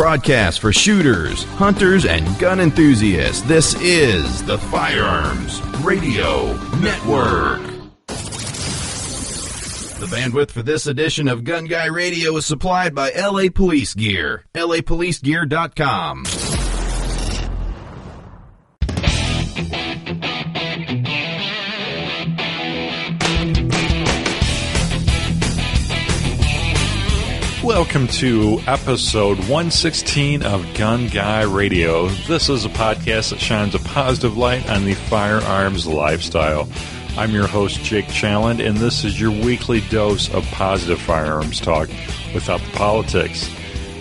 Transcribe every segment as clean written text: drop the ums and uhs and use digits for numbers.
broadcast for shooters, hunters, and gun enthusiasts. This is the Firearms Radio Network. The bandwidth for this edition of Gun Guy Radio is supplied by LA Police Gear, lapolicegear.com. Welcome to episode 116 of Gun Guy Radio. This is a podcast that shines a positive light on the firearms lifestyle. I'm your host, Jake Challand, and this is your weekly dose of positive firearms talk without the politics.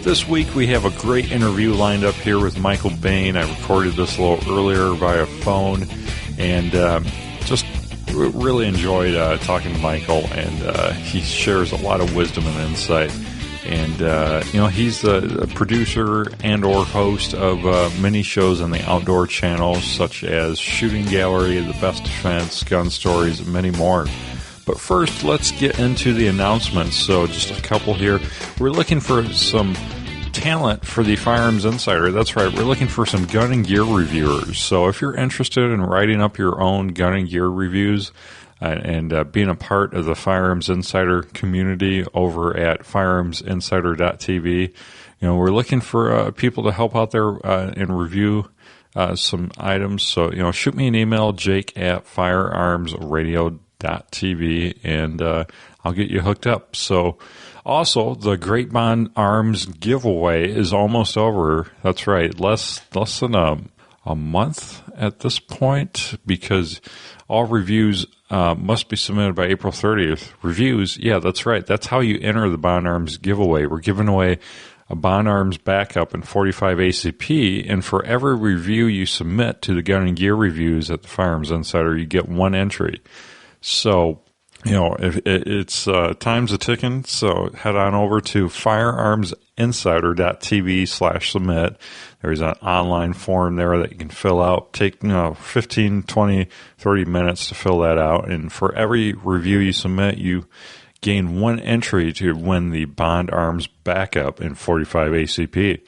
This week we have a great interview lined up here with Michael Bane. I recorded this a little earlier via phone, and just really enjoyed talking to Michael, and he shares a lot of wisdom and insight. And, he's the producer and or host of many shows on the outdoor channels, such as Shooting Gallery, The Best Defense, Gun Stories, and many more. But first, let's get into the announcements. So just a couple here. We're looking for some talent for the Firearms Insider. That's right. We're looking for some gun and gear reviewers. So if you're interested in writing up your own gun and gear reviews, and being a part of the Firearms Insider community over at firearmsinsider.tv. We're looking for people to help out there and review some items. So, shoot me an email, jake@firearmsradio.tv, and I'll get you hooked up. So, also, the Great Bond Arms giveaway is almost over. That's right, less than a month at this point, because all reviews must be submitted by April 30th. Reviews, yeah, that's right. That's how you enter the Bond Arms giveaway. We're giving away a Bond Arms backup and 45 ACP, and for every review you submit to the Gun and Gear Reviews at the Firearms Insider, you get one entry. So, if it's time's a ticking, so head on over to firearmsinsider.tv/submit. There's an online form there that you can fill out. Take 15, 20, 30 minutes to fill that out. And for every review you submit, you gain one entry to win the Bond Arms backup in 45 ACP.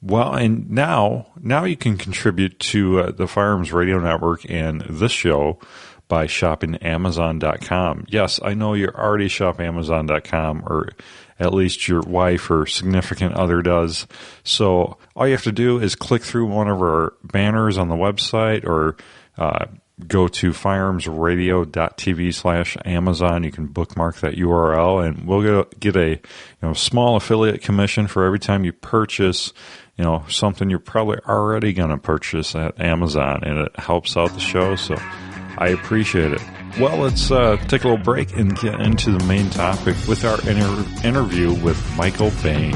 Well, and now you can contribute to the Firearms Radio Network and this show by shopping Amazon.com. Yes, I know you already shop Amazon.com, or at least your wife or significant other does. So all you have to do is click through one of our banners on the website, or go to firearmsradio.tv/Amazon. You can bookmark that URL, and we'll get a small affiliate commission for every time you purchase something you're probably already going to purchase at Amazon, and it helps out the show. So I appreciate it. Well, let's take a little break and get into the main topic with our interview with Michael Bane.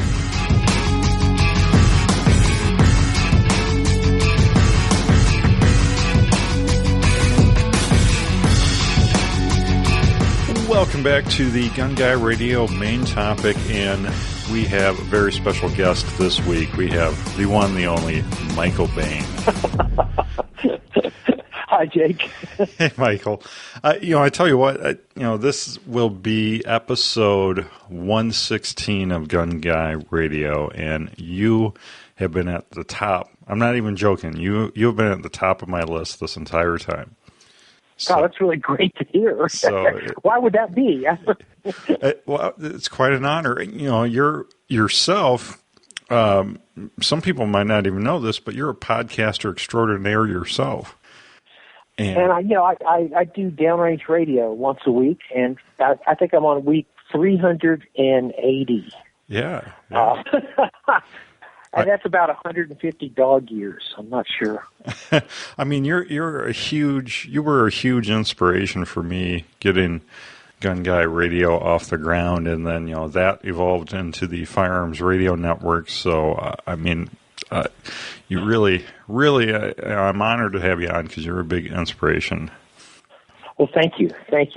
Welcome back to the Gun Guy Radio main topic, and we have a very special guest this week. We have the one, the only, Michael Bane. Hi, Jake. Hey, Michael. I tell you what, this will be episode 116 of Gun Guy Radio, and you have been at the top. I'm not even joking. You have been at the top of my list this entire time. So, oh, that's really great to hear. So, why would that be? Well, it's quite an honor. You're yourself. Some people might not even know this, but you're a podcaster extraordinaire yourself. And I do downrange radio once a week, and I think I'm on week 380. Yeah. And that's about 150 dog years. I'm not sure. I mean, you were a huge inspiration for me getting Gun Guy Radio off the ground, and then that evolved into the Firearms Radio Network. So you really, I'm honored to have you on because you're a big inspiration. Well, thank you, and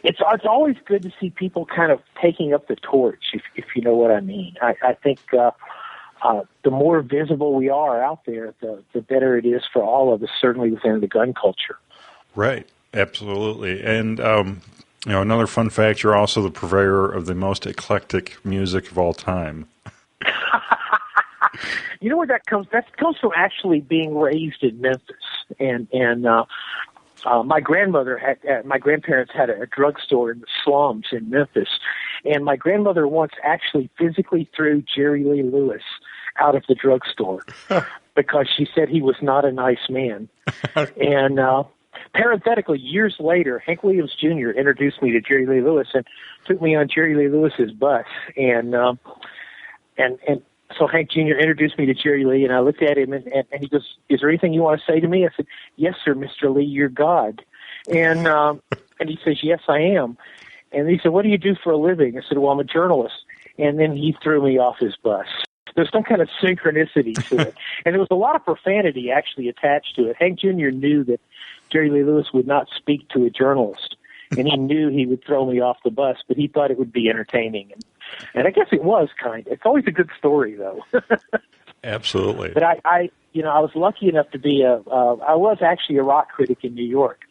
it's always good to see people kind of taking up the torch, if you know what I mean. I think the more visible we are out there, the better it is for all of us, certainly within the gun culture. Right, absolutely. And another fun fact: you're also the purveyor of the most eclectic music of all time. You know where that comes? That comes from actually being raised in Memphis, and my grandparents had a drugstore in the slums in Memphis, and my grandmother once actually physically threw Jerry Lee Lewis out of the drugstore because she said he was not a nice man. And parenthetically, years later, Hank Williams Jr. introduced me to Jerry Lee Lewis and took me on Jerry Lee Lewis's bus, and so Hank Jr. introduced me to Jerry Lee, and I looked at him, and he goes, "Is there anything you want to say to me?" I said, "Yes, sir, Mr. Lee, you're God." And he says, "Yes, I am." And he said, "What do you do for a living?" I said, "Well, I'm a journalist." And then he threw me off his bus. There's some kind of synchronicity to it. And there was a lot of profanity actually attached to it. Hank Jr. knew that Jerry Lee Lewis would not speak to a journalist, and he knew he would throw me off the bus, but he thought it would be entertaining. And I guess it was kind of. It's always a good story, though. Absolutely. But I was lucky enough to be I was actually a rock critic in New York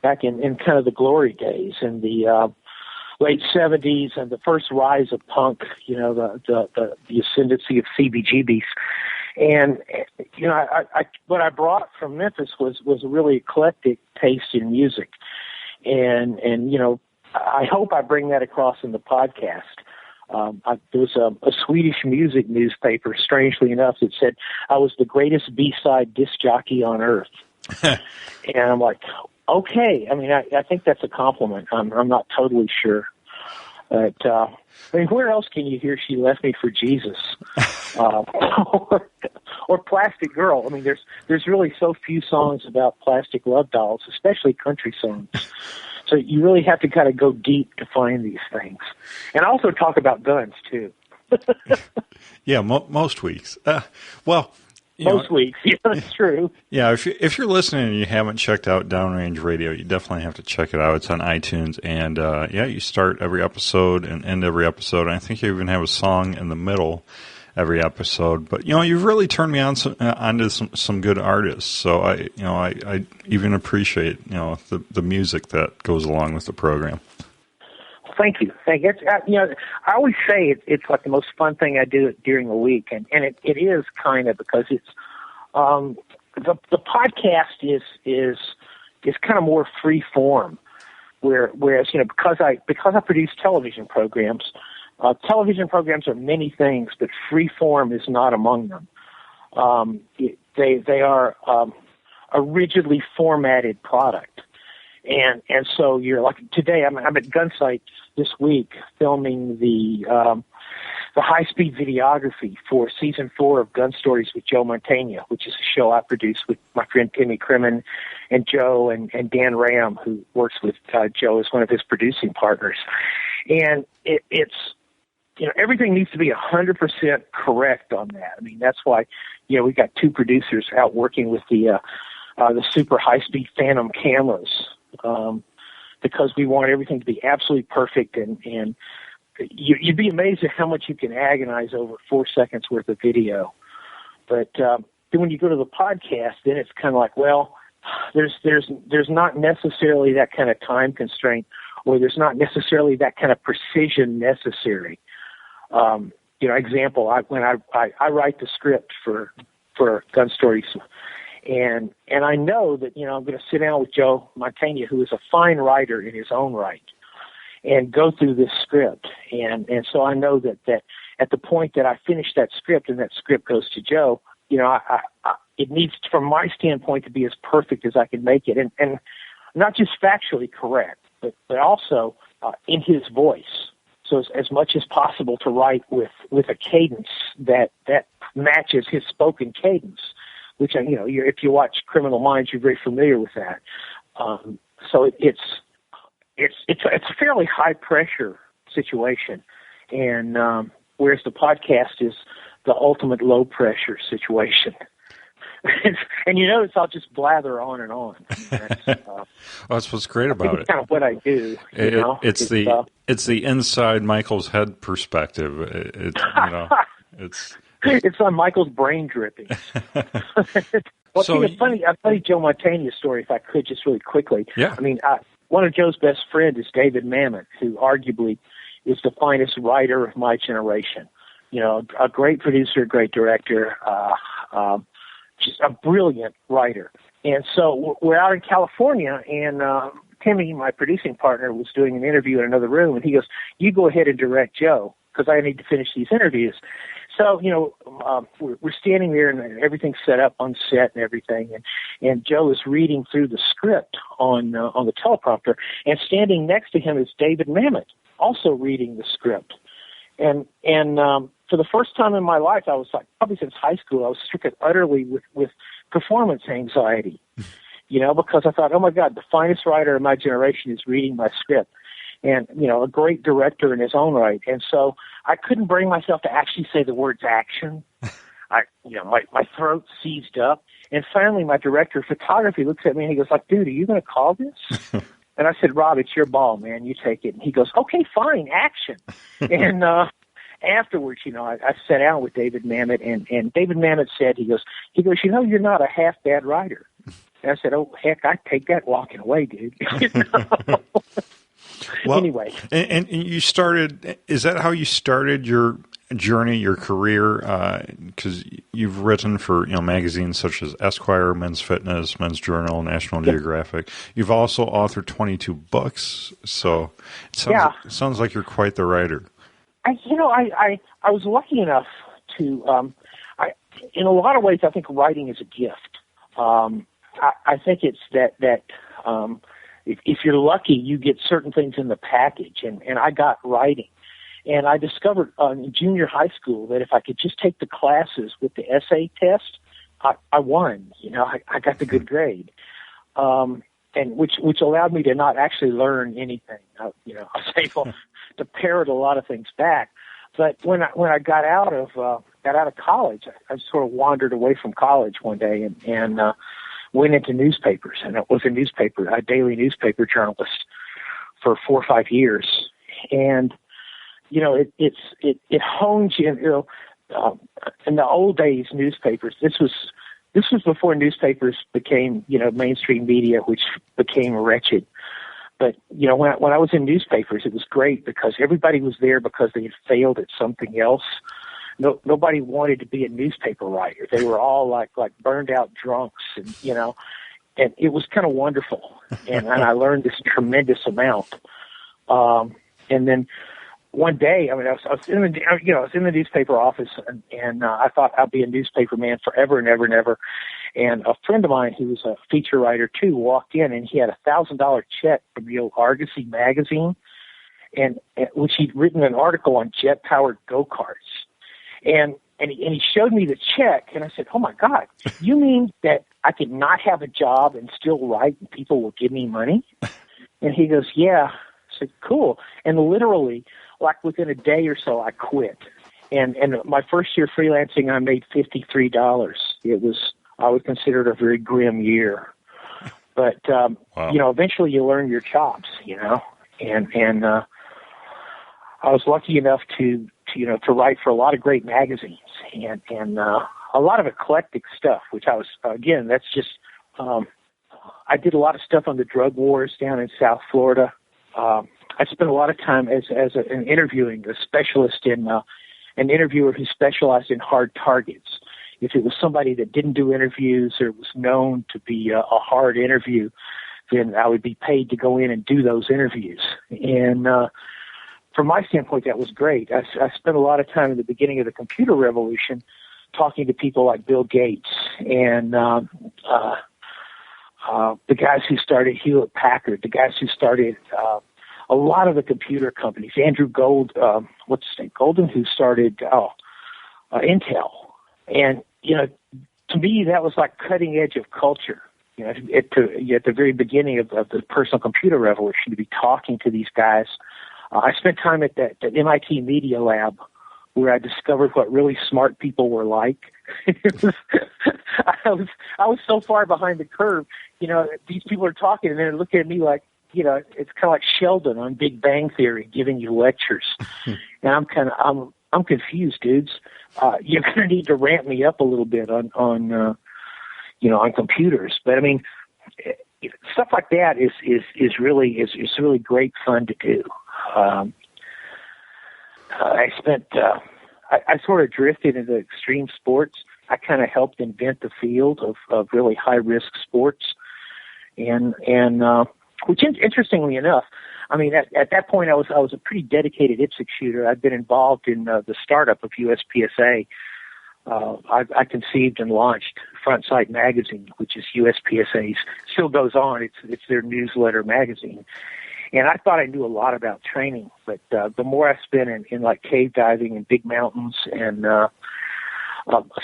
back in kind of the glory days in the late 70s and the first rise of punk, the ascendancy of CBGBs. And, what I brought from Memphis was a really eclectic taste in music. And I hope I bring that across in the podcast. There was a Swedish music newspaper, strangely enough, that said I was the greatest B-side disc jockey on earth. And I'm like, okay. I mean, I think that's a compliment. I'm not totally sure. But, where else can you hear She Left Me for Jesus? Or Plastic Girl. I mean, there's really so few songs about plastic love dolls, especially country songs. So you really have to kind of go deep to find these things. And also talk about guns, too. Yeah, most weeks. Most weeks, yeah, that's true. Yeah, if you're listening and you haven't checked out Downrange Radio, you definitely have to check it out. It's on iTunes, and you start every episode and end every episode. And I think you even have a song in the middle every episode. But you've really turned me onto some good artists. So I even appreciate the music that goes along with the program. Thank you. I always say it's like the most fun thing I do during the week, and it is kind of because it's the podcast is kind of more free form, whereas because I produce television programs are many things, but free form is not among them. They are a rigidly formatted product. And so you're like today. I'm at Gunsight this week filming the high-speed videography for season 4 of Gun Stories with Joe Mantegna, which is a show I produce with my friend Timmy Crimmin and Joe and Dan Ram, who works with Joe as one of his producing partners. And it's everything needs to be 100% correct on that. I mean, that's why we've got 2 producers out working with the super high-speed Phantom cameras. Because we want everything to be absolutely perfect, and you'd be amazed at how much you can agonize over 4 seconds worth of video. But then when you go to the podcast, then it's kind of like, well, there's not necessarily that kind of time constraint, or there's not necessarily that kind of precision necessary. Example, when I write the script for Gun Stories. And I know that, I'm going to sit down with Joe Mantegna, who is a fine writer in his own right, and go through this script. And so I know that at the point that I finish that script and that script goes to Joe, it needs, from my standpoint, to be as perfect as I can make it. And not just factually correct, but also in his voice. So as much as possible to write with a cadence that matches his spoken cadence. Which, if you watch Criminal Minds, you're very familiar with that. So it's a fairly high pressure situation, and whereas the podcast is the ultimate low pressure situation. And notice I'll just blather on and on. That's what's great about it. Kind of what I do. It's the inside Michael's head perspective. It's on Michael's brain drippings. Well, it's funny. I'll tell you Joe Mantegna's story, if I could, just really quickly. Yeah. I mean, one of Joe's best friends is David Mamet, who arguably is the finest writer of my generation. a great producer, great director, just a brilliant writer. And so we're out in California, and Timmy, my producing partner, was doing an interview in another room, and he goes, "You go ahead and direct Joe, because I need to finish these interviews." So, we're standing there, and everything's set up on set and everything, and Joe is reading through the script on the teleprompter, and standing next to him is David Mamet, also reading the script. And for the first time in my life, I was like, probably since high school, I was stricken utterly with performance anxiety, because I thought, oh my God, the finest writer of my generation is reading my script, and, a great director in his own right. And so I couldn't bring myself to actually say the words action. My throat seized up. And finally, my director of photography looks at me and he goes like, "Dude, are you going to call this?" And I said, "Rob, it's your ball, man. You take it." And he goes, "Okay, fine, action." And afterwards, I sat down with David Mamet, and David Mamet said, he goes, "You're not a half bad writer." And I said, "Oh, heck, I'd take that walking away, dude." Well, anyway. And you started, is that how you started your journey, your career? Because you've written for magazines such as Esquire, Men's Fitness, Men's Journal, National Geographic. You've also authored 22 books, so it sounds like you're quite the writer. I was lucky enough to, in a lot of ways, I think writing is a gift. I think it's that if you're lucky, you get certain things in the package, and I got writing. And I discovered in junior high school that if I could just take the classes with the essay test, I won. I got the good grade, and which allowed me to not actually learn anything. I was able to parrot a lot of things back. But when I got out of college, I sort of wandered away from college one day and went into newspapers, and it was a daily newspaper journalist for 4 or 5 years. And, it honed you, in the old days, newspapers, this was before newspapers became, mainstream media, which became wretched. But, when I was in newspapers, it was great because everybody was there because they had failed at something else. Nobody wanted to be a newspaper writer. They were all like burned out drunks, and and it was kind of wonderful. And I learned this tremendous amount. And then one day, I was in the newspaper office, and I thought I'd be a newspaper man forever and ever and ever. And a friend of mine, who was a feature writer too, walked in, and he had $1,000 check from the old Argosy magazine, and which he'd written an article on jet-powered go-karts. And he showed me the check, and I said, "Oh my God, you mean that I could not have a job and still write, and people will give me money?" And he goes, "Yeah." I said, "Cool." And literally, like within a day or so, I quit. And my first year freelancing, I made $53. I would consider it a very grim year. But wow. Eventually you learn your chops, and I was lucky enough to write for a lot of great magazines and a lot of eclectic stuff, which I was, again, that's just, I did a lot of stuff on the drug wars down in South Florida. I spent a lot of time as an interviewing, a specialist in, an interviewer who specialized in hard targets. If it was somebody that didn't do interviews or was known to be a hard interview, then I would be paid to go in and do those interviews. And, from my standpoint, that was great. I spent a lot of time at the beginning of the computer revolution talking to people like Bill Gates and the guys who started Hewlett Packard, the guys who started a lot of the computer companies. Andrew Golden, who started Intel. And, to me, that was like cutting edge of culture. At the very beginning of the personal computer revolution, to be talking to these guys. I spent time at the MIT Media Lab, where I discovered what really smart people were like. I was so far behind the curve. These people are talking, and they're looking at me like, it's kind of like Sheldon on Big Bang Theory giving you lectures. And I'm confused, dudes. You're going to need to ramp me up a little bit on computers. But I mean, stuff like that is really great fun to do. I spent I sort of drifted into extreme sports. I kind of helped invent the field of really high-risk sports. And which, interestingly enough, I mean, at that point, I was a pretty dedicated IPSC shooter. I'd been involved in the startup of USPSA. I conceived and launched Front Sight Magazine, which is USPSA's, still goes on. It's their newsletter magazine. And I thought I knew a lot about training, but the more I spent in like cave diving and big mountains and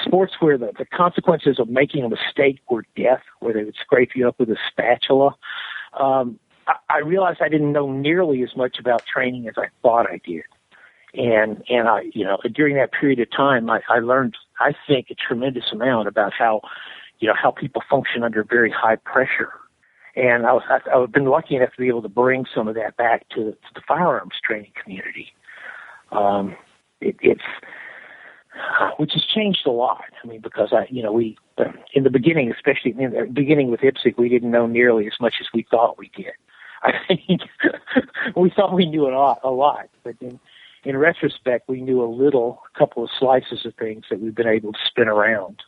sports where the consequences of making a mistake were death, where they would scrape you up with a spatula, I realized I didn't know nearly as much about training as I thought I did. And I, during that period of time, I learned, I think, a tremendous amount about how people function under very high pressure. And I've been lucky enough to be able to bring some of that back to the firearms training community. It's which has changed a lot. I mean, because we in the beginning, especially in the beginning with IPSC, we didn't know nearly as much as we thought we did. I think we thought we knew a lot, but in retrospect, we knew a couple of slices of things that we've been able to spin around.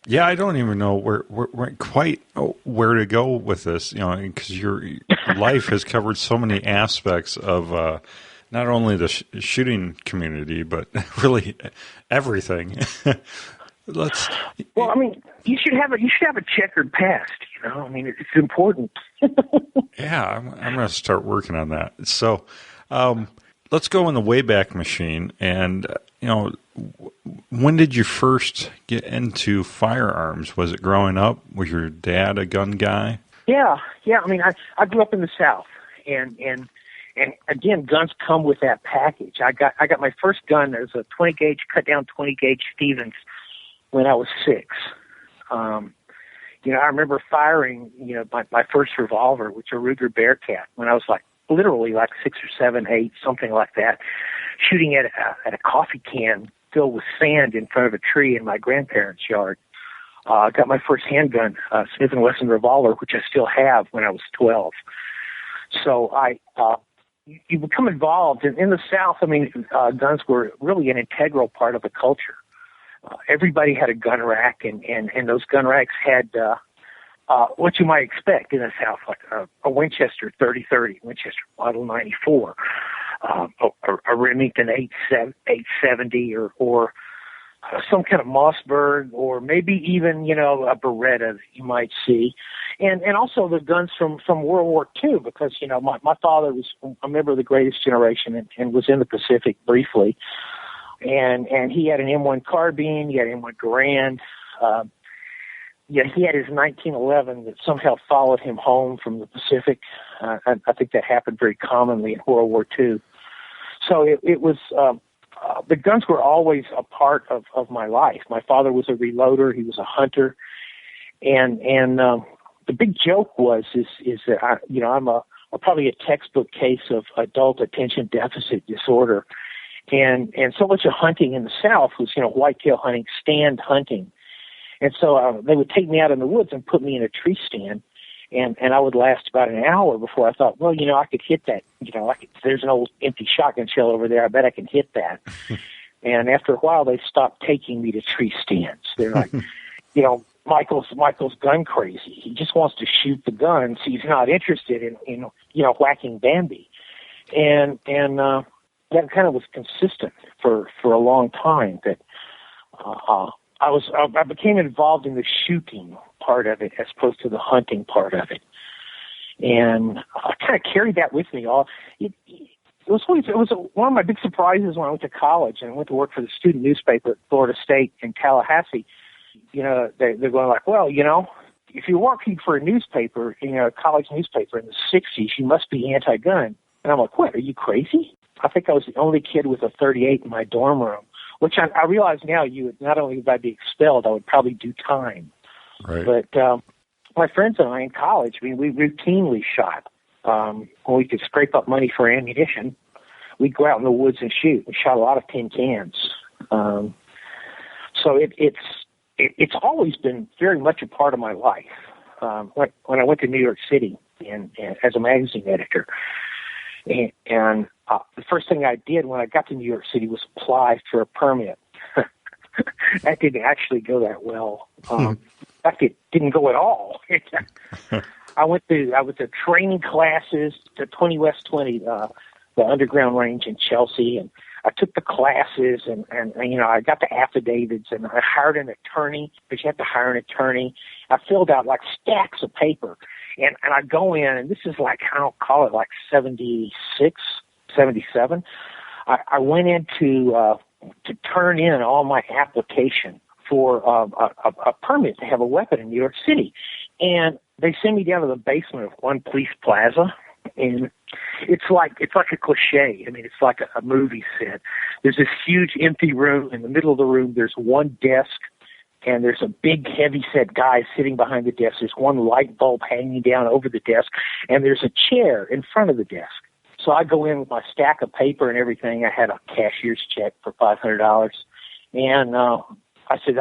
Yeah, I don't even know where to go with this, because your life has covered so many aspects of not only the shooting community, but really everything. Well, I mean, you should have a checkered past. I mean, it's important. Yeah, I'm going to start working on that. So, let's go in the Wayback Machine, and when did you first get into firearms? Was it growing up? Was your dad a gun guy? Yeah. I mean, I grew up in the South, and again, guns come with that package. I got my first gun. It was a 20 gauge cut down 20 gauge Stevens when I was 6. I remember firing my first revolver, which was a Ruger Bearcat, when I was literally 6 or 7, 8, something like that, shooting at a coffee can filled with sand in front of a tree in my grandparents' yard. I got my first handgun, Smith & Wesson revolver, which I still have, when I was 12. So you become involved. In the South, I mean, guns were really an integral part of the culture. Everybody had a gun rack, and those gun racks had what you might expect in the South, like a Winchester 30-30, Winchester Model 94, a Remington 870, or some kind of Mossberg, or maybe even a Beretta that you might see, and also the guns from World War II, because my father was a member of the Greatest Generation and was in the Pacific briefly, and he had an M1 carbine, he had an M1 Garand. He had his 1911 that somehow followed him home from the Pacific. I think that happened very commonly in World War II. So it was, the guns were always a part of my life. My father was a reloader. He was a hunter. And the big joke is that I'm probably a textbook case of adult attention deficit disorder. And so much of hunting in the South was, whitetail hunting, stand hunting. And so they would take me out in the woods and put me in a tree stand, and I would last about an hour before I thought, well, I could hit that. There's an old empty shotgun shell over there. I bet I can hit that. And after a while, they stopped taking me to tree stands. They're like, Michael's gun crazy. He just wants to shoot the gun, so he's not interested in whacking Bambi. And that kind of was consistent for a long time. That I became involved in the shooting part of it as opposed to the hunting part of it, and I kind of carried that with me. It was one of my big surprises when I went to college and I went to work for the student newspaper at Florida State in Tallahassee. They're going like, well, if you're working for a newspaper, a college newspaper in the 60s, you must be anti-gun. And I'm like, what? Are you crazy? I think I was the only kid with a 38 in my dorm room. Which I realize now, you would not only would I be expelled, I would probably do time. Right. But my friends and I in college, we routinely shot. When we could scrape up money for ammunition, we'd go out in the woods and shoot. We shot a lot of tin cans. So it's always been very much a part of my life. When I went to New York City and as a magazine editor, And the first thing I did when I got to New York City was apply for a permit. That didn't actually go that well. In fact, it didn't go at all. I went to training classes to 20 West 20, the underground range in Chelsea, and I took the classes, and I got the affidavits, and I hired an attorney, because you have to hire an attorney. I filled out like stacks of paper, and I go in, and this is like, I don't call it like 76, 77. I went in to turn in all my application for a permit to have a weapon in New York City. And they send me down to the basement of One Police Plaza, and it's like a cliche. I mean, it's like a movie set. There's this huge empty room. In the middle of the room, there's one desk, and there's a big, heavy-set guy sitting behind the desk. There's one light bulb hanging down over the desk, and there's a chair in front of the desk. So I go in with my stack of paper and everything. I had a cashier's check for $500. And I said,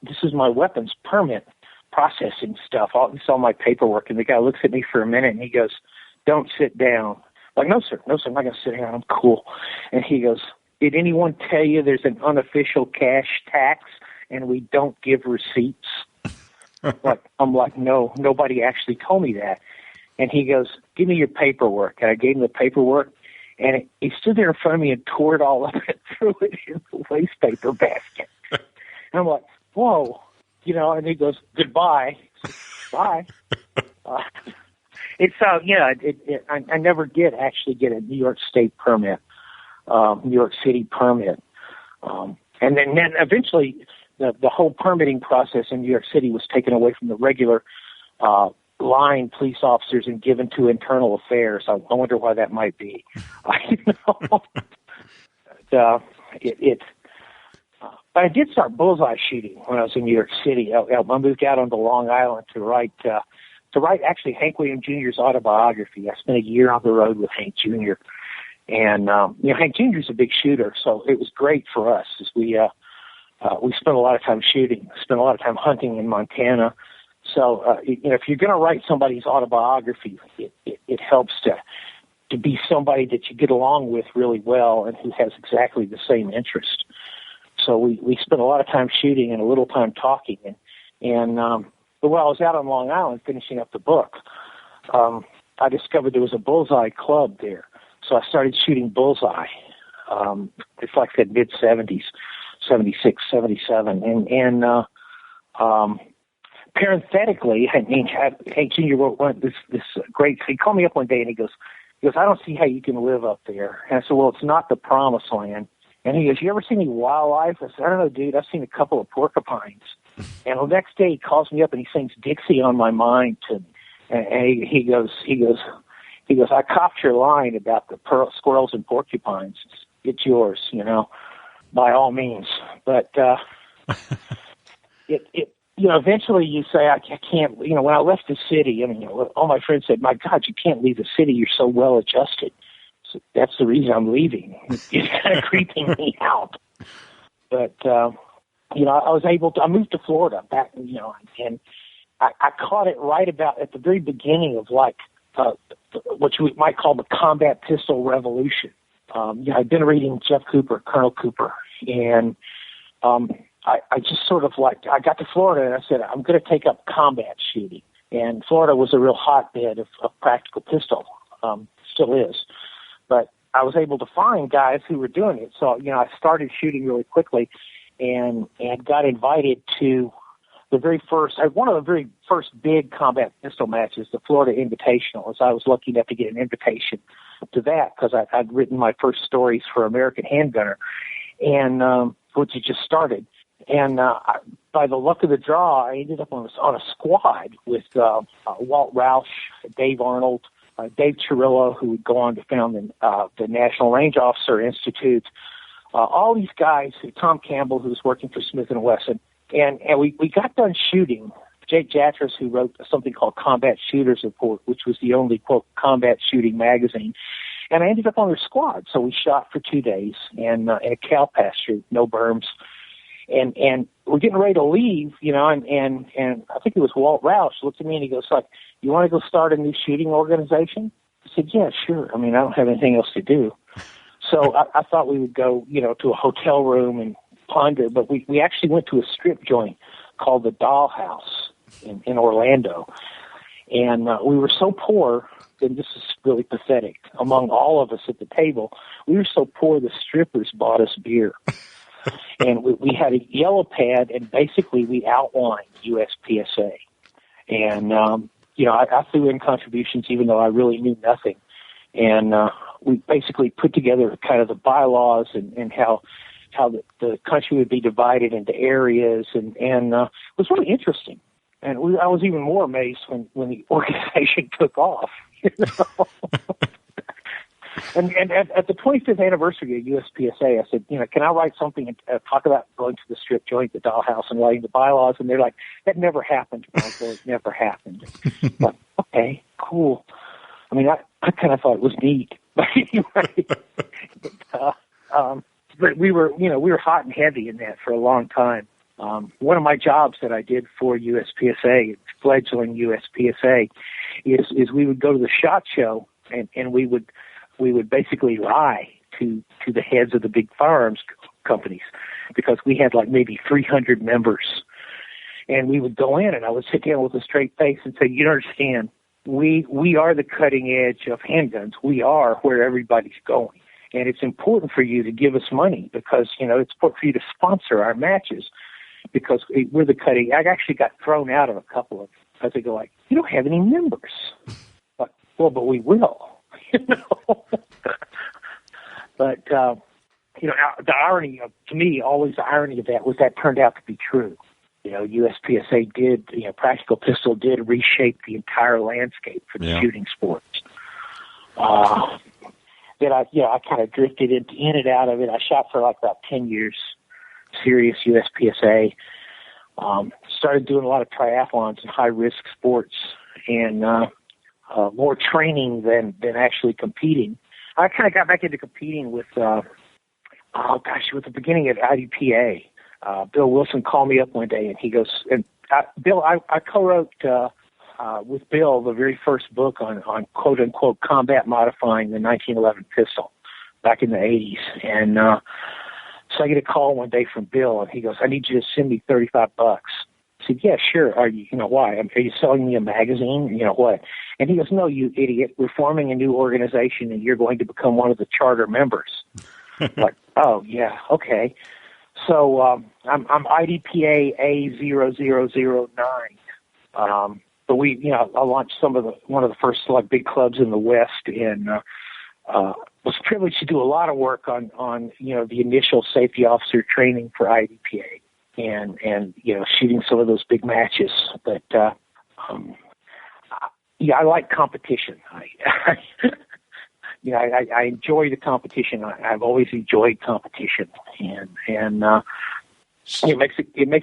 this is my weapons permit processing stuff. This is all my paperwork. And the guy looks at me for a minute, and he goes, "Don't sit down." I'm like, no, sir, I'm not going to sit down. I'm cool. And he goes, "Did anyone tell you there's an unofficial cash tax and we don't give receipts?" I'm like, no, nobody actually told me that. And he goes, "Give me your paperwork." And I gave him the paperwork, and he stood there in front of me and tore it all up and threw it in the waste paper basket. And I'm like, whoa, and he goes, "Goodbye." Bye. I never did actually get a New York State permit, New York City permit. And then eventually the whole permitting process in New York City was taken away from the regular line police officers and given to internal affairs. I wonder why that might be. But I did start bullseye shooting when I was in New York City. I moved out onto Long Island to write actually Hank Williams Jr.'s autobiography. I spent a year on the road with Hank Jr. And Hank Jr. is a big shooter, so it was great for us as we spent a lot of time shooting, spent a lot of time hunting in Montana. So, if you're going to write somebody's autobiography, it helps to be somebody that you get along with really well and who has exactly the same interest. So we spent a lot of time shooting and a little time talking. But while I was out on Long Island finishing up the book, I discovered there was a bullseye club there. So I started shooting bullseye. It's like the mid-'70s, 76, 77. And parenthetically, Hank Jr. wrote this great. He called me up one day and he goes, "I don't see how you can live up there." And I said, "Well, it's not the promised land." And he goes, "You ever seen any wildlife?" I said, "I don't know, dude. I've seen a couple of porcupines." And the next day he calls me up and he sings "Dixie on My Mind" to me. And he goes, "I copped your line about the squirrels and porcupines. It's yours, by all means." But eventually you say, I can't, when I left the city, all my friends said, "My God, you can't leave the city. You're so well adjusted." So that's the reason I'm leaving. It's kind of creeping me out. But, I moved to Florida back, and I caught it right about at the very beginning of what you might call the combat pistol revolution. I'd been reading Jeff Cooper, Colonel Cooper, and I just sort of I got to Florida and I said, I'm going to take up combat shooting. And Florida was a real hotbed of practical pistol, still is. But I was able to find guys who were doing it. So, I started shooting really quickly and got invited to one of the very first big combat pistol matches, the Florida Invitational. As I was lucky enough to get an invitation to that because I'd written my first stories for American Handgunner, and which had just started. And by the luck of the draw, I ended up on a squad with Walt Roush, Dave Arnold, Dave Chirillo, who would go on to found the National Range Officer Institute. All these guys, Tom Campbell, who was working for Smith & Wesson. And we got done shooting. Jake Jatras, who wrote something called Combat Shooters Report, which was the only, quote, combat shooting magazine. And I ended up on their squad. So we shot for 2 days in a cow pasture, no berms. And we're getting ready to leave, and I think it was Walt Roush looked at me and he goes, "You want to go start a new shooting organization?" I said, yeah, sure. I mean, I don't have anything else to do. So I thought we would go, to a hotel room and plunder, but we actually went to a strip joint called the Dollhouse in Orlando. And we were so poor, and this is really pathetic, among all of us at the table, we were so poor the strippers bought us beer. And we had a yellow pad, and basically we outlined USPSA. And, I threw in contributions even though I really knew nothing. And we basically put together kind of the bylaws and how the country would be divided into areas, and it was really interesting. And I was even more amazed when the organization took off. And at the 25th anniversary of USPSA, I said, can I write something and talk about going to the strip joint, the Dollhouse, and writing the bylaws? And they're like, that never happened, Michael. It never happened. But, okay, cool. I mean, I kind of thought it was neat. But anyway, but we were hot and heavy in that for a long time. One of my jobs that I did for USPSA, fledgling USPSA, is we would go to the SHOT Show and we would basically lie to the heads of the big firearms companies, because we had like maybe 300 members, and we would go in and I would sit down with a straight face and say, you don't understand, we are the cutting edge of handguns. We are where everybody's going, and it's important for you to give us money because it's important for you to sponsor our matches because we're the cutting. I actually got thrown out of a couple of because they go like, you don't have any members. But we will. But the irony to me, always the irony of that was that turned out to be true. USPSA did, Practical Pistol did reshape the entire landscape for the shooting sports. Then I kind of drifted in and out of it. I shot for like about 10 years, serious USPSA. Started doing a lot of triathlons and high risk sports, and more training than actually competing. I kind of got back into competing with the beginning of IDPA. Bill Wilson called me up one day and he goes, Bill, I co-wrote with Bill the very first book on quote unquote combat modifying the 1911 pistol back in the 80s. And so I get a call one day from Bill and he goes, I need you to send me $35. I said, yeah, sure. Are you, why? Are you selling me a magazine? What? And he goes, no, you idiot. We're forming a new organization and you're going to become one of the charter members. Like, oh, yeah, okay. So I'm IDPA A0009. But I launched one of the first big clubs in the West, and was privileged to do a lot of work on the initial safety officer training for IDPA, and shooting some of those big matches. But I like competition. I enjoy the competition. I've always enjoyed competition, and it makes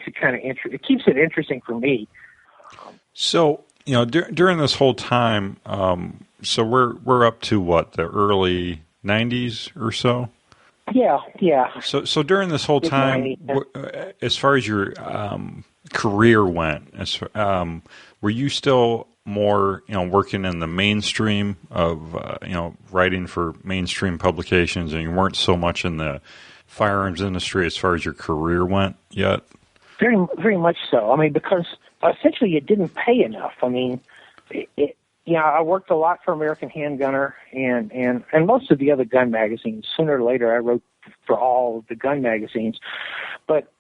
it kind of interesting. It keeps it interesting for me. So during this whole time, so we're up to what, the early 90s or so. Yeah. So during this whole time, as far as your career went, were you still more, working in the mainstream of, writing for mainstream publications, and you weren't so much in the firearms industry as far as your career went yet? Very, very much so. I mean, because essentially it didn't pay enough. I mean, I worked a lot for American Handgunner and most of the other gun magazines. Sooner or later, I wrote for all of the gun magazines. But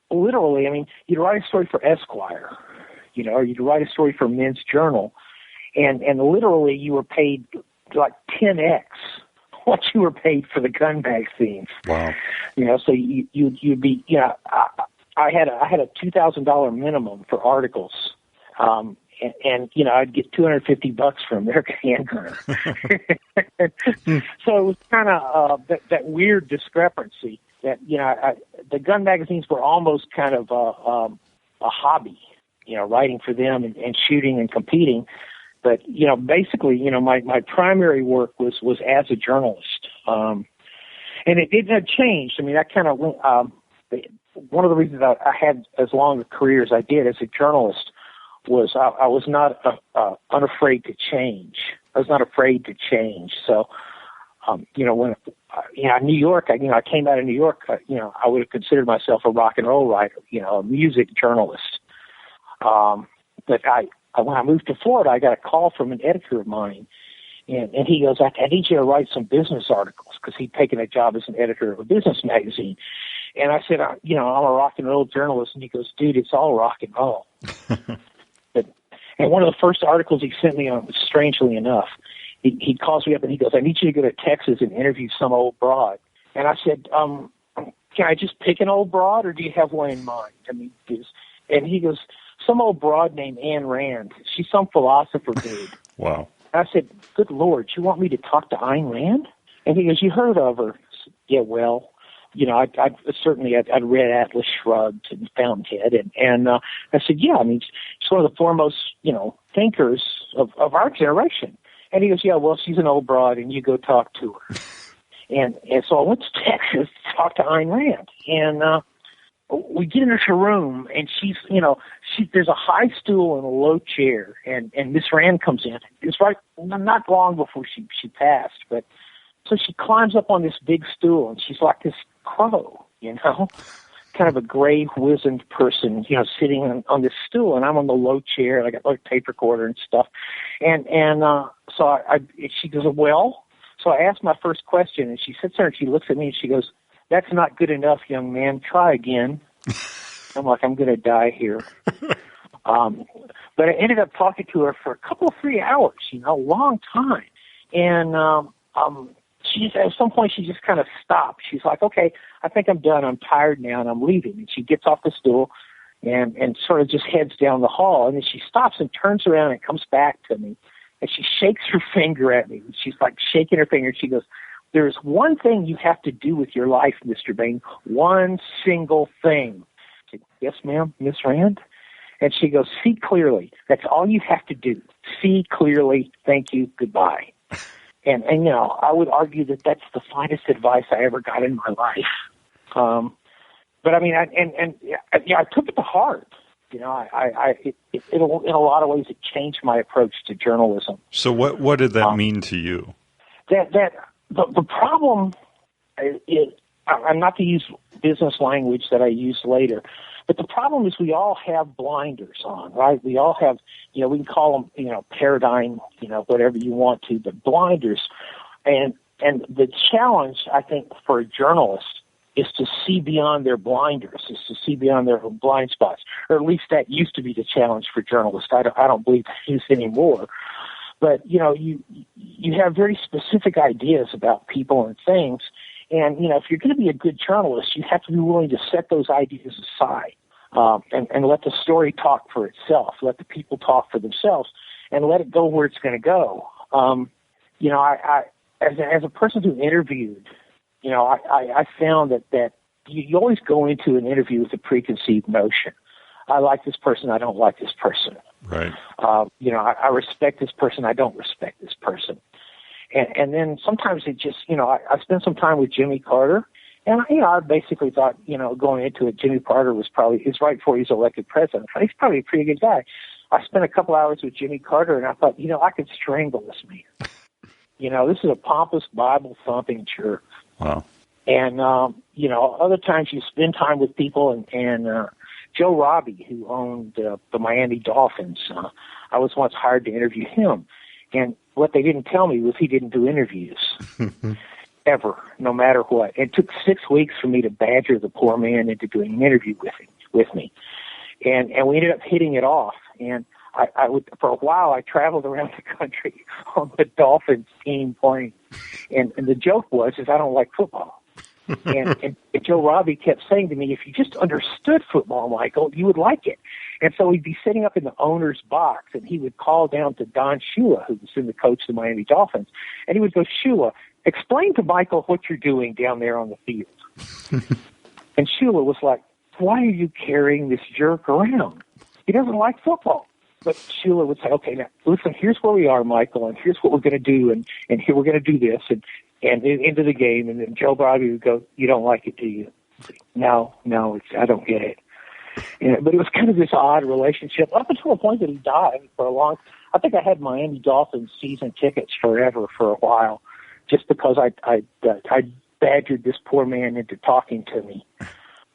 literally, I mean, you'd write a story for Esquire, or you'd write a story for Men's Journal, and literally you were paid like 10x what you were paid for the gun magazines. Wow. So you'd be, I had a $2,000 minimum for articles, and I'd get $250 from American Handgunner. So it was kind of that weird discrepancy that the gun magazines were almost kind of a hobby, writing for them and shooting and competing. But basically, my primary work was as a journalist, and it didn't change. I mean, I kind of went. One of the reasons I had as long a career as I did as a journalist was I was not unafraid to change. was not afraid to change. So, when New York, I came out of New York. I would have considered myself a rock and roll writer, a music journalist. But when I moved to Florida, I got a call from an editor of mine, and he goes, I need you to write some business articles, because he'd taken a job as an editor of a business magazine. And I said, I'm a rock and roll journalist. And he goes, dude, it's all rock and roll. And one of the first articles he sent me on, strangely enough, he calls me up and he goes, I need you to go to Texas and interview some old broad. And I said, can I just pick an old broad, or do you have one in mind? And he goes, some old broad named Ayn Rand. She's some philosopher dude. Wow. I said, good Lord, you want me to talk to Ayn Rand? And he goes, you heard of her? Said, yeah, well, I'd read Atlas Shrugged and Fountainhead. And I said, yeah, she's one of the foremost, thinkers of our generation. And he goes, yeah, well, she's an old broad, and you go talk to her. And so I went to Texas to talk to Ayn Rand. And we get in her room, and there's a high stool and a low chair, and Miss Rand comes in. It's right not long before she passed, but so she climbs up on this big stool, and she's like this crow, kind of a gray, wizened person, sitting on this stool, and I'm on the low chair, and I got like tape recorder and stuff, and so she goes, well, so I asked my first question, and she sits there and she looks at me and she goes, that's not good enough, young man. Try again. I'm like, I'm going to die here. But I ended up talking to her for a 3 hours, a long time. And at some point, she just kind of stopped. She's like, okay, I think I'm done. I'm tired now, and I'm leaving. And she gets off the stool and sort of just heads down the hall. And then she stops and turns around and comes back to me. And she shakes her finger at me. She's like shaking her finger. She goes, there's one thing you have to do with your life, Mr. Bane. One single thing. I said, yes, ma'am, Miss Rand. And she goes, see clearly. That's all you have to do. See clearly. Thank you. Goodbye. And I would argue that that's the finest advice I ever got in my life. But I took it to heart. In a lot of ways, it changed my approach to journalism. So what did that mean to you? The problem is, I'm not to use business language that I use later, but the problem is we all have blinders on, right? We all have, we can call them, paradigm, whatever you want to, but blinders. And the challenge, I think, for a journalist is to see beyond their blinders, is to see beyond their blind spots, or at least that used to be the challenge for journalists. I don't believe that is anymore. But, you have very specific ideas about people and things. And, if you're going to be a good journalist, you have to be willing to set those ideas aside and let the story talk for itself, let the people talk for themselves, and let it go where it's going to go. As a person who interviewed, I found that you always go into an interview with a preconceived notion. I like this person, I don't like this person. Right. I respect this person, I don't respect this person. And then sometimes it just, I spent some time with Jimmy Carter, and, I basically thought, going into it, Jimmy Carter it's right before he was elected president. He's probably a pretty good guy. I spent a couple hours with Jimmy Carter, and I thought, I could strangle this man. This is a pompous, Bible-thumping jerk. Wow. And, other times you spend time with people, and Joe Robbie, who owned the Miami Dolphins, I was once hired to interview him. And what they didn't tell me was he didn't do interviews, ever, no matter what. It took 6 weeks for me to badger the poor man into doing an interview with me. And we ended up hitting it off. And I would, for a while, I traveled around the country on the Dolphins team plane. And the joke was I don't like football. and Joe Robbie kept saying to me, if you just understood football, Michael, you would like it. And so he'd be sitting up in the owner's box, and he would call down to Don Shula, who was the coach of the Miami Dolphins, and he would go, Shula, explain to Michael what you're doing down there on the field. And Shula was like, why are you carrying this jerk around? He doesn't like football. But Shula would say, okay, now, listen, here's where we are, Michael, and here's what we're going to do, and here we're going to do this, and into the game. And then Joe Robbie would go, you don't like it, do you? No, I don't get it. But it was kind of this odd relationship up until the point that he died for a long. I think I had Miami Dolphins season tickets forever for a while, just because I badgered this poor man into talking to me.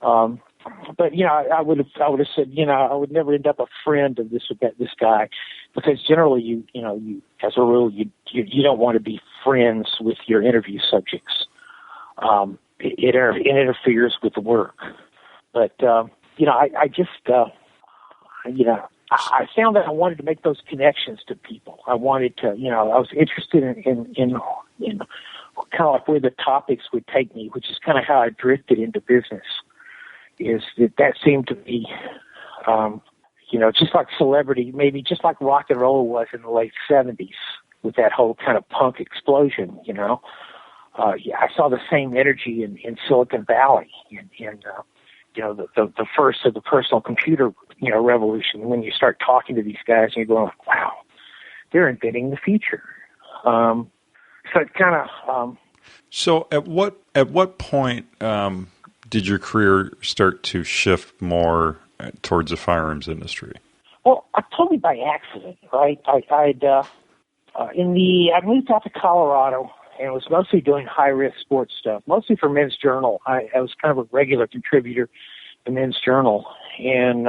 But I would have said, I would never end up a friend of this guy, because generally you as a rule you don't want to be friends with your interview subjects. It interferes with the work. But I I found that I wanted to make those connections to people. I wanted to, I was interested in kind of like where the topics would take me, which is kind of how I drifted into business. Is that seemed to be, just like celebrity, maybe just like rock and roll was in the late 70s with that whole kind of punk explosion, I saw the same energy in Silicon Valley and the first of the personal computer, revolution, when you start talking to these guys and you're going, wow, they're inventing the future. So it kind of... So at what point did your career start to shift more towards the firearms industry? Well, totally by accident, right? I moved out to Colorado and was mostly doing high-risk sports stuff, mostly for Men's Journal. I was kind of a regular contributor to Men's Journal and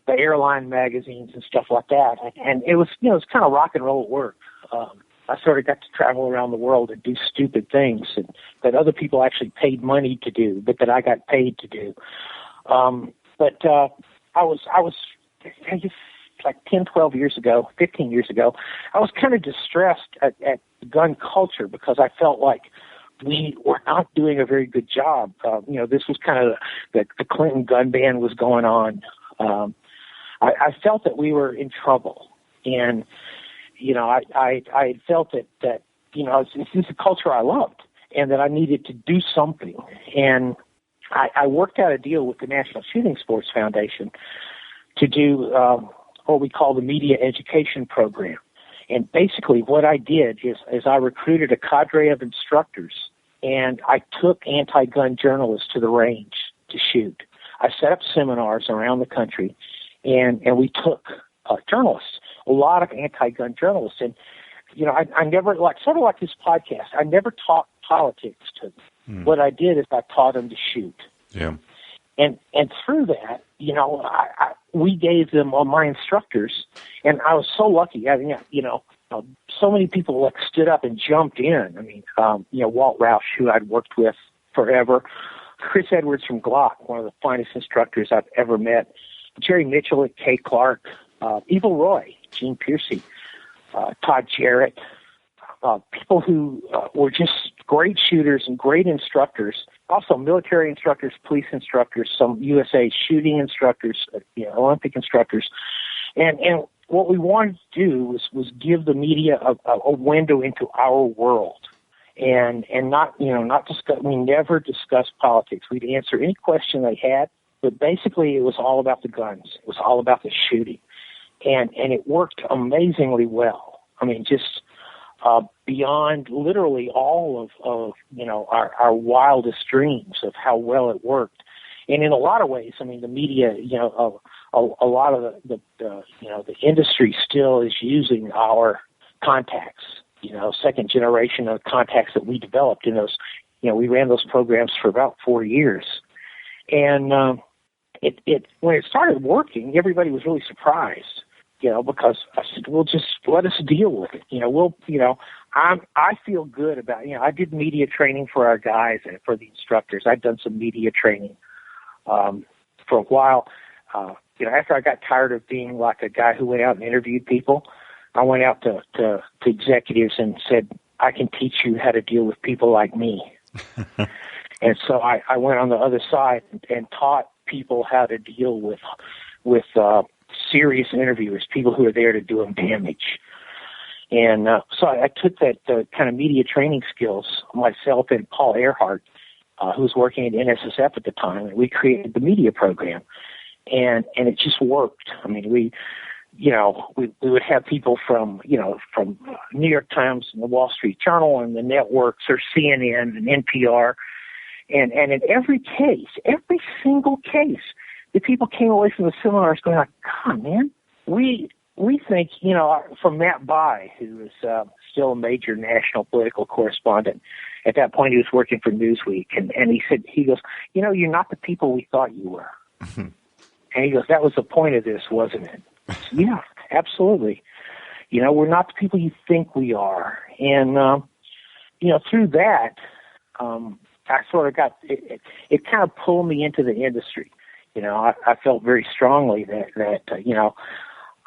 the airline magazines and stuff like that. And it was, it was kind of rock and roll work. I sort of got to travel around the world and do stupid things that other people actually paid money to do, but that I got paid to do. But I was like 10, 12 years ago, 15 years ago, I was kind of distressed at gun culture because I felt like we were not doing a very good job. This was kind of the Clinton gun ban was going on. I felt that we were in trouble. And, I felt that this is a culture I loved and that I needed to do something. And I worked out a deal with the National Shooting Sports Foundation to do what we call the media education program. And basically what I did is I recruited a cadre of instructors and I took anti-gun journalists to the range to shoot. I set up seminars around the country and we took journalists, a lot of anti-gun journalists. And, I never, sort of like this podcast, I never taught politics to them. What I did is I taught them to shoot. Yeah. And through that, we gave them my instructors, and I was so lucky. I mean, so many people stood up and jumped in. I mean, Walt Roush, who I'd worked with forever, Chris Edwards from Glock, one of the finest instructors I've ever met, Jerry Mitchell at K. Clark, Evil Roy, Gene Piercy, Todd Jarrett, people who were just great shooters and great instructors, also military instructors, police instructors, some USA shooting instructors, Olympic instructors. And what we wanted to do was give the media a window into our world. And not discuss, we never discussed politics. We'd answer any question they had, but basically it was all about the guns. It was all about the shooting. And it worked amazingly well. I mean, just beyond literally all of our wildest dreams of how well it worked. And in a lot of ways, I mean, the media, a lot of the industry still is using our contacts, second generation of contacts that we developed in those, we ran those programs for about 4 years. And it when it started working, everybody was really surprised, because I said, well, just let us deal with it. I feel good about, I did media training for our guys and for the instructors. I'd done some media training for a while. After I got tired of being like a guy who went out and interviewed people, I went out to executives and said, I can teach you how to deal with people like me. And so I went on the other side and taught people how to deal with serious interviewers, people who are there to do them damage. And so I took that kind of media training skills, myself and Paul Earhart, who was working at NSSF at the time, and we created the media program. And it just worked. I mean, we would have people from New York Times and the Wall Street Journal and the networks or CNN and NPR. And in every case, every single case, the people came away from the seminars going like, God, man, we think, from Matt Bai, who was still a major national political correspondent. At that point, he was working for Newsweek, and he goes, you're not the people we thought you were. And he goes, that was the point of this, wasn't it? Yeah, absolutely. We're not the people you think we are. And, through that, I sort of got, it kind of pulled me into the industry. I felt very strongly that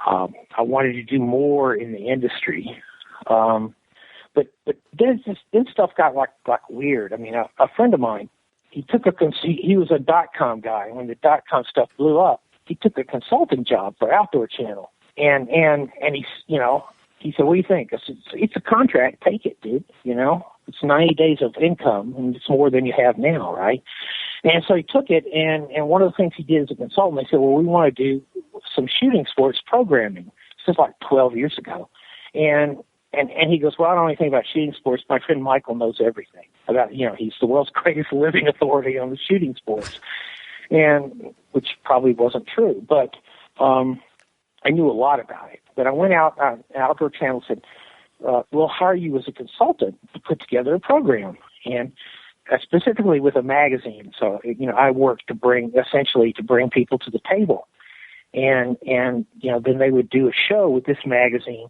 I wanted to do more in the industry. But then stuff got like weird. I mean, a friend of mine, he was a .com guy. When the .com stuff blew up, he took a consulting job for Outdoor Channel. And he said, what do you think? I said, it's a contract. Take it, dude. It's 90 days of income, and it's more than you have now, right? And so he took it, and one of the things he did as a consultant, they said, well, we want to do some shooting sports programming. This is like 12 years ago. And he goes, well, I don't know anything about shooting sports. My friend Michael knows everything about, he's the world's greatest living authority on the shooting sports, and which probably wasn't true, but I knew a lot about it. But I went out on Outdoor Channel and said, we'll hire you as a consultant to put together a program, and specifically with a magazine. So, I worked to bring people to the table. And then they would do a show with this magazine.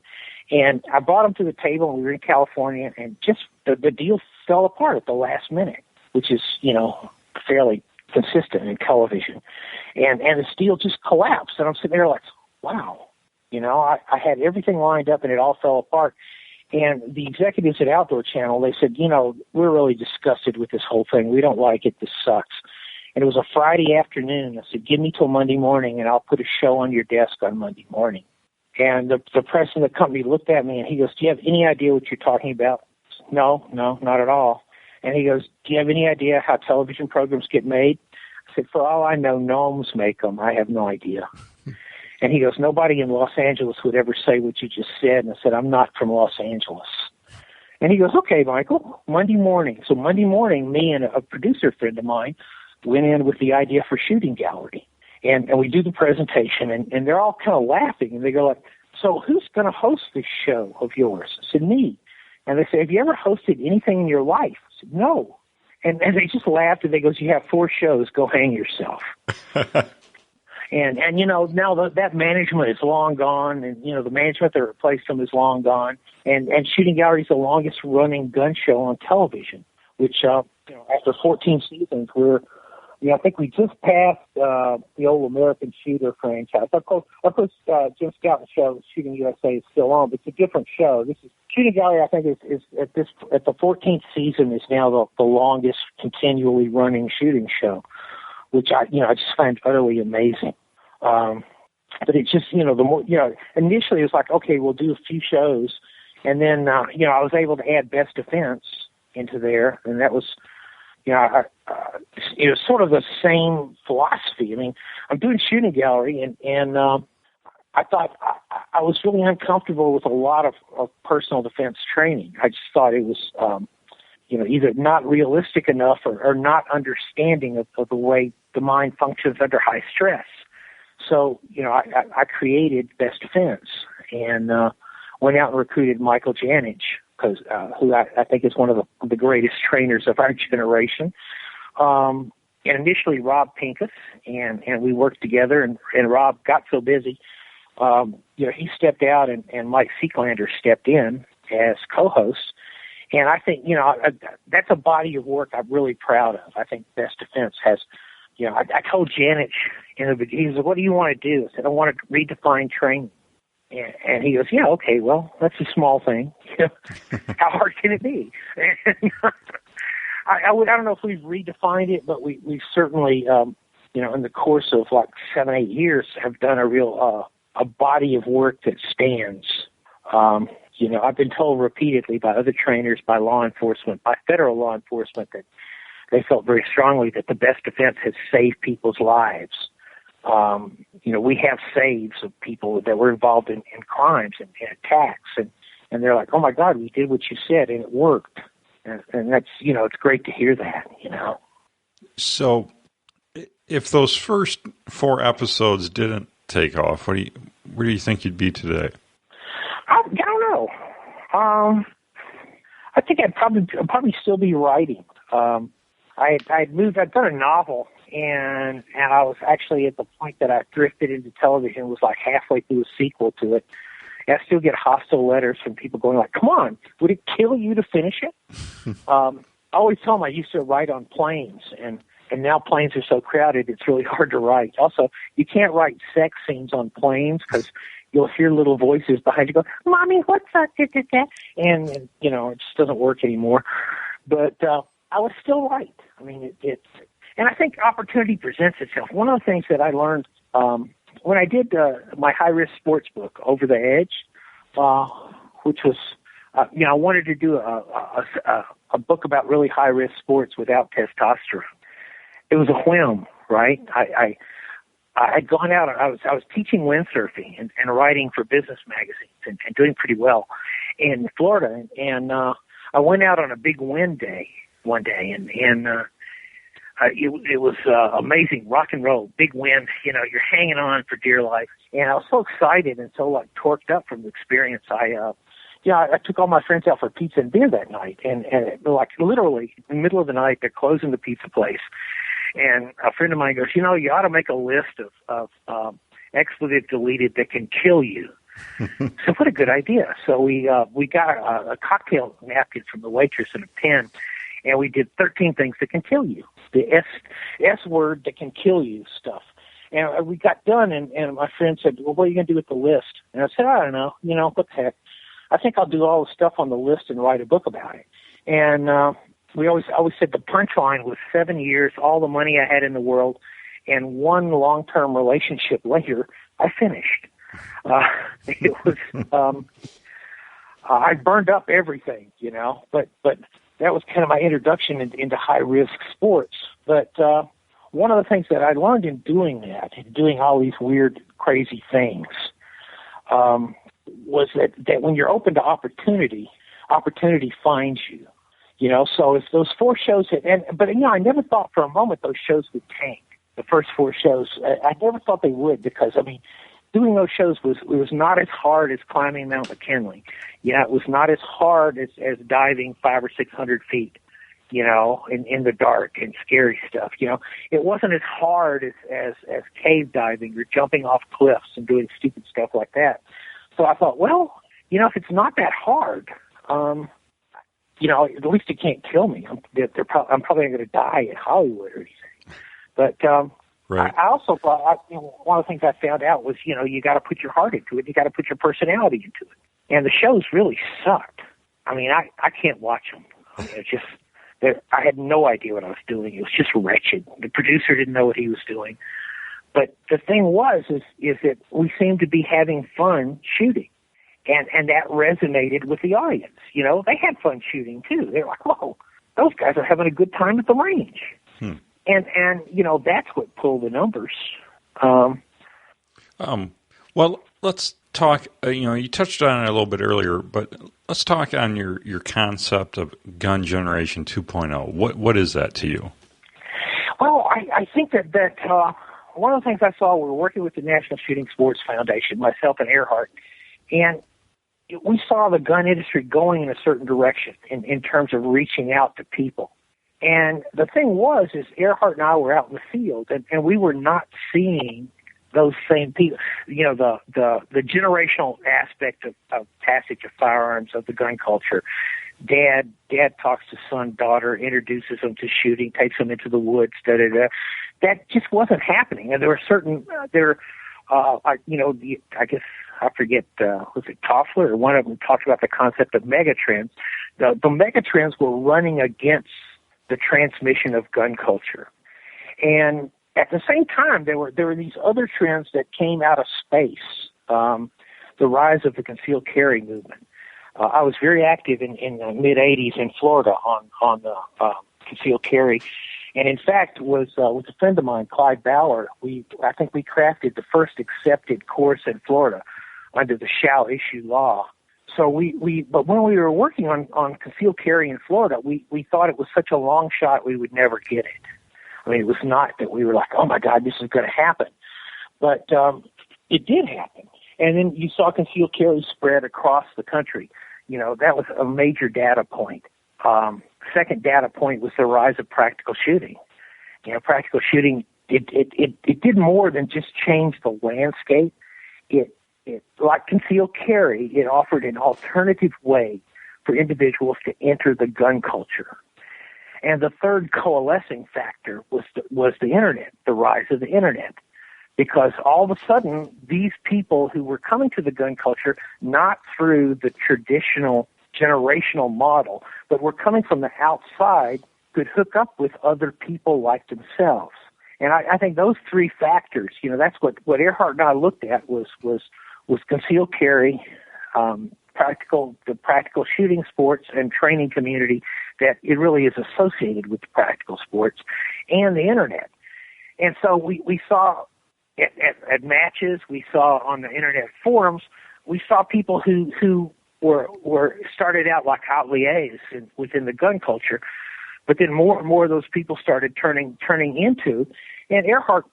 And I brought them to the table, and we were in California, and just the deal fell apart at the last minute, which is, fairly consistent in television. And this deal just collapsed. And I'm sitting there like, wow, I had everything lined up, and it all fell apart. And the executives at Outdoor Channel, they said, we're really disgusted with this whole thing. We don't like it. This sucks. And it was a Friday afternoon. I said, give me till Monday morning, and I'll put a show on your desk on Monday morning. And the president of the company looked at me, and he goes, do you have any idea what you're talking about? I said, no, not at all. And he goes, do you have any idea how television programs get made? I said, for all I know, gnomes make them. I have no idea. And he goes, nobody in Los Angeles would ever say what you just said. And I said, I'm not from Los Angeles. And he goes, okay, Michael, Monday morning. So Monday morning, me and a producer friend of mine went in with the idea for Shooting Gallery. And we do the presentation, and they're all kind of laughing. And they go like, so who's going to host this show of yours? I said, me. And they say, have you ever hosted anything in your life? I said, no. And they just laughed, and they goes, you have 4 shows. Go hang yourself. And now that management is long gone, and, the management that replaced them is long gone. And Shooting Gallery is the longest running gun show on television, which, after 14 seasons, I think we just passed the old American Shooter franchise. Of course, Jim Scout's show, Shooting USA, is still on, but it's a different show. This is Shooting Gallery. I think is at the 14th season is now the longest continually running shooting show, which I just find utterly amazing. But it's just the more initially it was like, okay, we'll do a few shows, and then I was able to add Best Defense into there, and that was. It was sort of the same philosophy. I mean, I'm doing Shooting Gallery, and I thought I was really uncomfortable with a lot of personal defense training. I just thought it was, either not realistic enough or not understanding of the way the mind functions under high stress. So, I created Best Defense and went out and recruited Michael Janich, who I think is one of the greatest trainers of our generation. And initially Rob Pincus, and we worked together, and Rob got so busy, he stepped out, and Mike Seeklander stepped in as co-host. And I think, that's a body of work I'm really proud of. I think Best Defense has, I told Janich in the beginning, he said, what do you want to do? I said, I want to redefine training. And he goes, yeah, okay, well, that's a small thing. How hard can it be? I don't know if we've redefined it, but we've certainly, in the course of like 7-8 years, have done a real a body of work that stands. I've been told repeatedly by other trainers, by law enforcement, by federal law enforcement, that they felt very strongly that the Best Defense has saved people's lives. We have saves of people that were involved in crimes and attacks, and they're like, oh my God, we did what you said and it worked. And that's, it's great to hear that, So if those first 4 episodes didn't take off, where do you think you'd be today? I don't know. I think I'd probably still be writing. I'd done a novel, and I was actually at the point that I drifted into television, was like halfway through a sequel to it. And I still get hostile letters from people going like, "Come on, would it kill you to finish it?" I always tell them I used to write on planes, and now planes are so crowded, it's really hard to write. Also, you can't write sex scenes on planes because you'll hear little voices behind you go, "Mommy, what's that?" And it just doesn't work anymore. But I was still right. I mean, and I think opportunity presents itself. One of the things that I learned when I did my high-risk sports book, Over the Edge, which was, I wanted to do a book about really high-risk sports without testosterone. It was a whim, right? I had gone out. I was teaching windsurfing and writing for business magazines and doing pretty well in Florida. And I went out on a big wind day one day, and it was amazing, rock and roll, big wind. You're hanging on for dear life. And I was so excited and so torqued up from the experience. I took all my friends out for pizza and beer that night, and literally in the middle of the night, they're closing the pizza place. And a friend of mine goes, you ought to make a list of expletive deleted that can kill you. So what a good idea. So we got a cocktail napkin from the waitress and a pen, and we did 13 things that can kill you. The S word that can kill you stuff. And we got done, and my friend said, well, what are you going to do with the list? And I said, I don't know. What the heck? I think I'll do all the stuff on the list and write a book about it. And we always said the punchline was 7 years, all the money I had in the world, and one long-term relationship later, I finished. It was I burned up everything, but that was kind of my introduction into high-risk sports. But one of the things that I learned in doing that, in doing all these weird, crazy things, was that when you're open to opportunity finds you. So if those 4 shows but I never thought for a moment those shows would tank. The first 4 shows, I never thought they would, because doing those shows was not as hard as climbing Mount McKinley. It was not as hard as diving 500 or 600 feet, in the dark and scary stuff. It wasn't as hard as cave diving or jumping off cliffs and doing stupid stuff like that. So I thought, well, if it's not that hard, at least it can't kill me. I'm probably not going to die in Hollywood or anything. But right. I also thought, one of the things I found out was, you got to put your heart into it. You got to put your personality into it. And the shows really sucked. I mean, I can't watch them. It's just, I had no idea what I was doing. It was just wretched. The producer didn't know what he was doing. But the thing was that we seemed to be having fun shooting. And that resonated with the audience. They had fun shooting too. They're like, whoa, those guys are having a good time at the range. And that's what pulled the numbers. Well, let's talk, you touched on it a little bit earlier, but let's talk on your concept of gun generation 2.0. What is that to you? Well, I think that one of the things I saw, we were working with the National Shooting Sports Foundation, myself and Earhart, and we saw the gun industry going in a certain direction in terms of reaching out to people. And the thing is Earhart and I were out in the field, and we were not seeing those same people. The generational aspect of passage of firearms, of the gun culture. Dad talks to son, daughter, introduces them to shooting, takes them into the woods, That just wasn't happening. And there were certain, I guess, I forget, was it Toffler or one of them talked about the concept of megatrends. The megatrends were running against the transmission of gun culture. And at the same time, there were these other trends that came out of space, the rise of the concealed carry movement. I was very active in the mid-'80s in Florida on the concealed carry. And in fact, was with a friend of mine, Clyde Bauer, I think we crafted the first accepted course in Florida under the shall issue law. So but when we were working on concealed carry in Florida, we thought it was such a long shot we would never get it. I mean, it was not that we were like, oh my God, this is going to happen. But it did happen. And then you saw concealed carry spread across the country. You know, that was a major data point. Second data point was the rise of practical shooting. You know, practical shooting, it did more than just change the landscape. It like concealed carry, it offered an alternative way for individuals to enter the gun culture. And the third coalescing factor was the internet, the rise of the internet. Because all of a sudden, these people who were coming to the gun culture, not through the traditional generational model, but were coming from the outside, could hook up with other people like themselves. And I think those three factors, you know, that's what Earhart and I looked at was concealed carry, the practical shooting sports and training community that it really is associated with the practical sports, and the internet. And so we saw at matches, we saw on the internet forums, we saw people who were started out like outliers within the gun culture, but then more and more of those people started turning into. And Earhart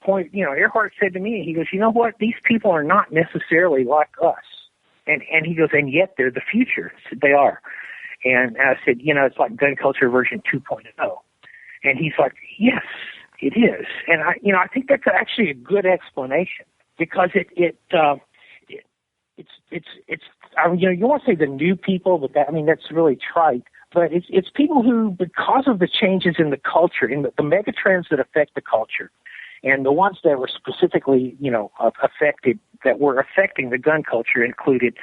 said to me, he goes, you know what? These people are not necessarily like us. And he goes, and yet they're the future. I said, they are. And I said, you know, it's like gun culture version 2.0. And he's like, yes, it is. And I think that's actually a good explanation, because it's you want to say the new people, but that's really trite. But it's people who, because of the changes in the culture, in the mega trends that affect the culture, and the ones that were specifically, that were affecting the gun culture included,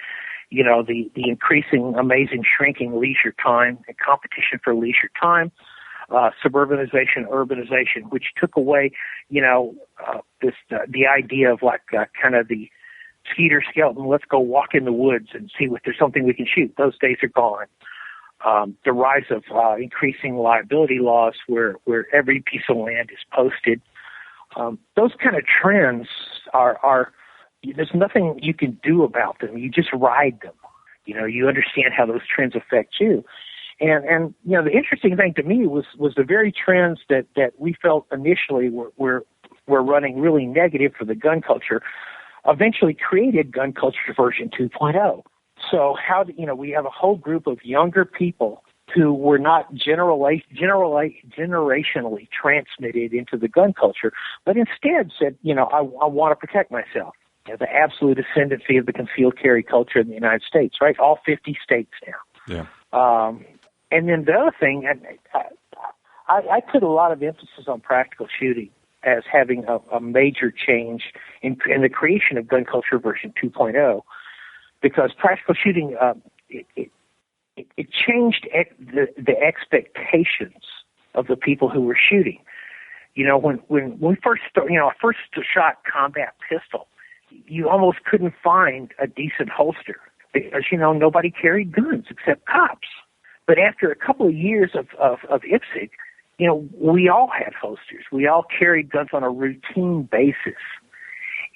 you know, the increasing, amazing, shrinking leisure time and competition for leisure time, suburbanization, urbanization, which took away, the idea of kind of the Skeeter skeleton, let's go walk in the woods and see if there's something we can shoot. Those days are gone. The rise of increasing liability laws where every piece of land is posted. Those kind of trends are there's nothing you can do about them. You just ride them. You know, you understand how those trends affect you. And the interesting thing to me was the very trends that we felt initially were running really negative for the gun culture, eventually created gun culture version 2.0. So we have a whole group of younger people who were not generationally transmitted into the gun culture, but instead said, I want to protect myself. You know, the absolute ascendancy of the concealed carry culture in the United States, right? All 50 states now. Yeah. And then the other thing, I put a lot of emphasis on practical shooting as having a major change in the creation of gun culture version 2.0, because practical shooting, it changed the expectations of the people who were shooting. You know, when we first first shot combat pistol, you almost couldn't find a decent holster because, nobody carried guns except cops. But after a couple of years of IPSC, we all had holsters. We all carried guns on a routine basis.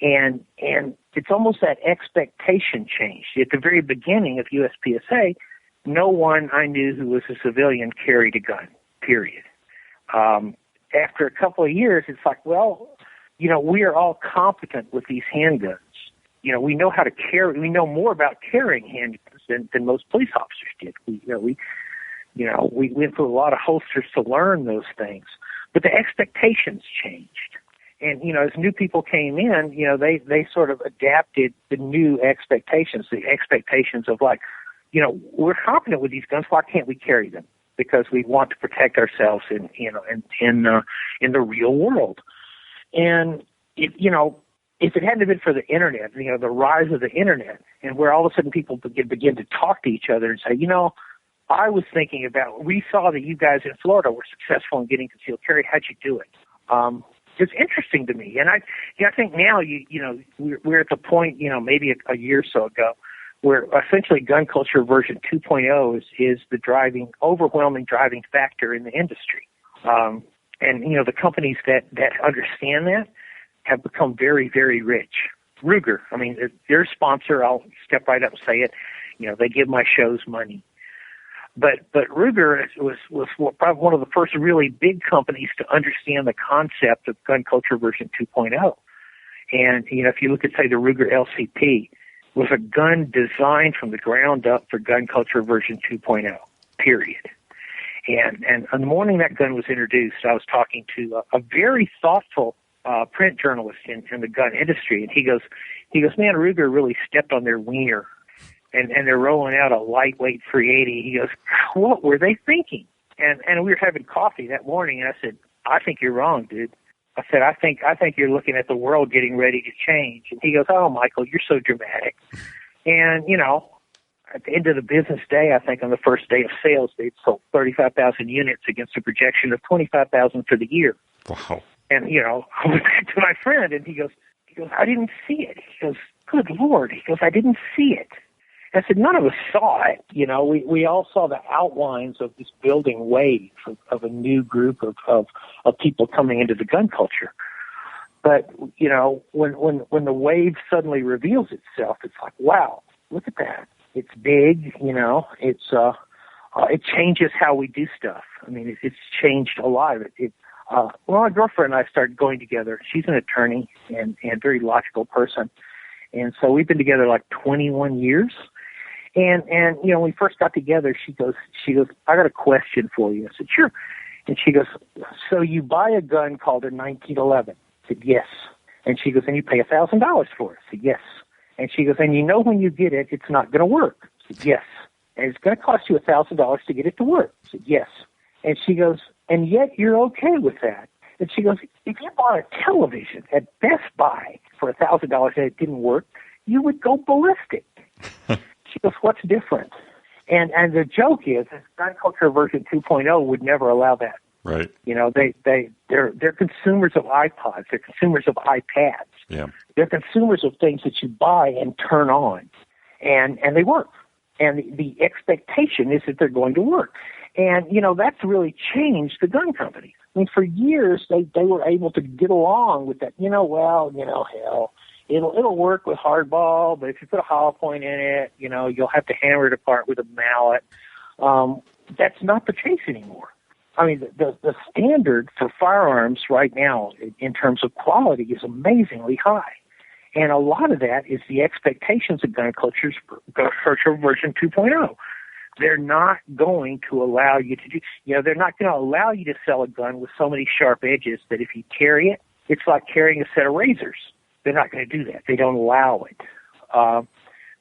And it's almost that expectation changed. At the very beginning of USPSA, no one I knew who was a civilian carried a gun, period. After a couple of years, it's like, well, we are all competent with these handguns. We know how to carry. We know more about carrying handguns than most police officers did. We went through a lot of holsters to learn those things, but the expectations changed. And, as new people came in, they sort of adapted the new expectations, the expectations of we're competent with these guns. Why can't we carry them? Because we want to protect ourselves in the real world. And if it hadn't been for the internet, the rise of the internet, and where all of a sudden people begin to talk to each other and say, I was thinking about, we saw that you guys in Florida were successful in getting concealed carry. How'd you do it? It's interesting to me. And I think now, we're at the point, maybe a year or so ago, where essentially gun culture version 2.0 is the overwhelming driving factor in the industry. And the companies that understand that have become very, very rich. Ruger, their sponsor, I'll step right up and say it, they give my shows money. But Ruger was probably one of the first really big companies to understand the concept of gun culture version 2.0. And, if you look at, say, the Ruger LCP, was a gun designed from the ground up for gun culture version 2.0, period. And on the morning that gun was introduced, I was talking to a very thoughtful print journalist in the gun industry, and he goes, man, Ruger really stepped on their wiener, and they're rolling out a lightweight 380. He goes, what were they thinking? And we were having coffee that morning, and I said, I think you're wrong, dude. I said, I think you're looking at the world getting ready to change. And he goes, oh, Michael, you're so dramatic. And, at the end of the business day, I think on the first day of sales, they'd sold 35,000 units against a projection of 25,000 for the year. Wow. And, I went back to my friend, and he goes, I didn't see it. He goes, good Lord. He goes, I didn't see it. I said, none of us saw it. We all saw the outlines of this building wave of a new group of people coming into the gun culture. But, when the wave suddenly reveals itself, it's like, wow, look at that. It's big, it changes how we do stuff. I mean, it's changed a lot. My girlfriend and I started going together. She's an attorney and very logical person. And so we've been together like 21 years. And when we first got together, she goes, I got a question for you. I said, sure. And she goes, so you buy a gun called a 1911? I said, yes. And she goes, and you pay $1,000 for it? I said, yes. And she goes, and when you get it, it's not going to work? I said, yes. And it's going to cost you $1,000 to get it to work? I said, yes. And she goes, and yet you're okay with that? And she goes, if you bought a television at Best Buy for $1,000 and it didn't work, you would go ballistic. She goes, what's different? And the joke is gun culture version 2.0 would never allow that. Right. They're consumers of iPods. They're consumers of iPads. Yeah. They're consumers of things that you buy and turn on, and they work. And the expectation is that they're going to work. And, that's really changed the gun companies. I mean, for years, they were able to get along with that. Hell, it'll work with hardball, but if you put a hollow point in it, you'll have to hammer it apart with a mallet. That's not the case anymore. I mean, the standard for firearms right now in terms of quality is amazingly high. And a lot of that is the expectations of gun culture version 2.0. They're not going to allow you to do, they're not going to allow you to sell a gun with so many sharp edges that if you carry it, it's like carrying a set of razors. They're not going to do that. They don't allow it.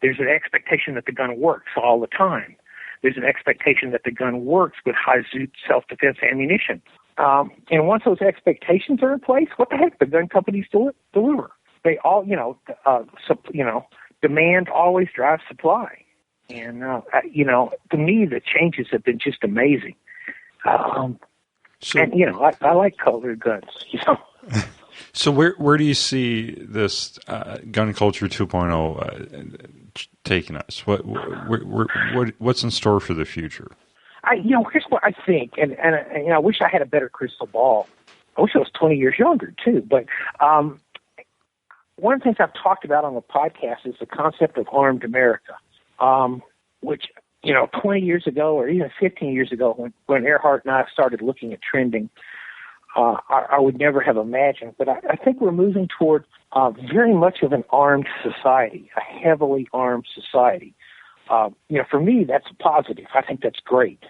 There's an expectation that the gun works all the time. There's an expectation that the gun works with high-zoot self-defense ammunition. And once those expectations are in place, what the heck? The gun companies deliver. They all, demand always drives supply. And, to me, the changes have been just amazing. I like colored guns, So where do you see this gun culture 2.0 taking us? What's in store for the future? Here's what I think, and I wish I had a better crystal ball. I wish I was 20 years younger too. But one of the things I've talked about on the podcast is the concept of armed America, which 20 years ago or even 15 years ago, when Earhart and I started looking at trending, I would never have imagined. But I think we're moving toward very much of an armed society, a heavily armed society. For me, that's a positive. I think that's great.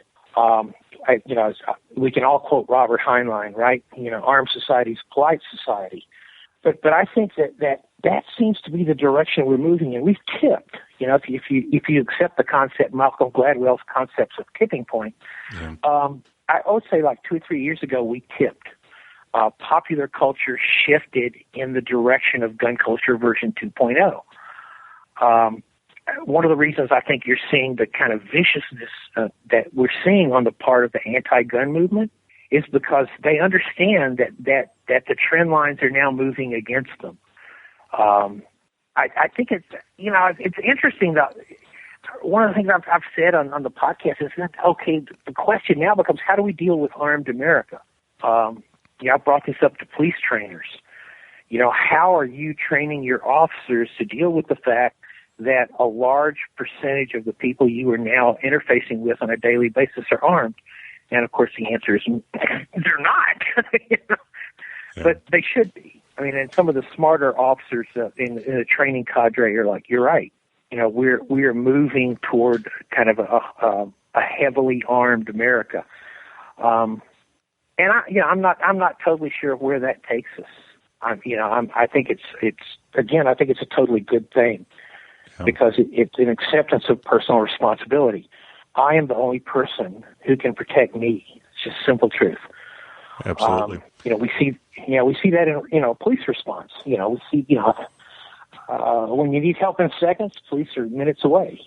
We can all quote Robert Heinlein, right? Armed society is polite society. But I think that seems to be the direction we're moving in. We've tipped. If you accept the concept, Malcolm Gladwell's concepts of tipping point, yeah. I would say like 2 or 3 years ago we tipped. Popular culture shifted in the direction of gun culture version 2.0. One of the reasons I think you're seeing the kind of viciousness that we're seeing on the part of the anti-gun movement is because they understand that the trend lines are now moving against them. I think it's interesting that one of the things I've said on the podcast is that, okay, the question now becomes how do we deal with armed America? I brought this up to police trainers. How are you training your officers to deal with the fact that a large percentage of the people you are now interfacing with on a daily basis are armed? And, of course, the answer is they're not. You know? Yeah. But they should be. I mean, and some of the smarter officers in the training cadre are like, you're right. You know, we're moving toward kind of a heavily armed America. And I'm not totally sure where that takes us. I think it's a totally good thing, because it's an acceptance of personal responsibility. I am the only person who can protect me. It's just simple truth. Absolutely. We see that in police response. We see when you need help in seconds, police are minutes away.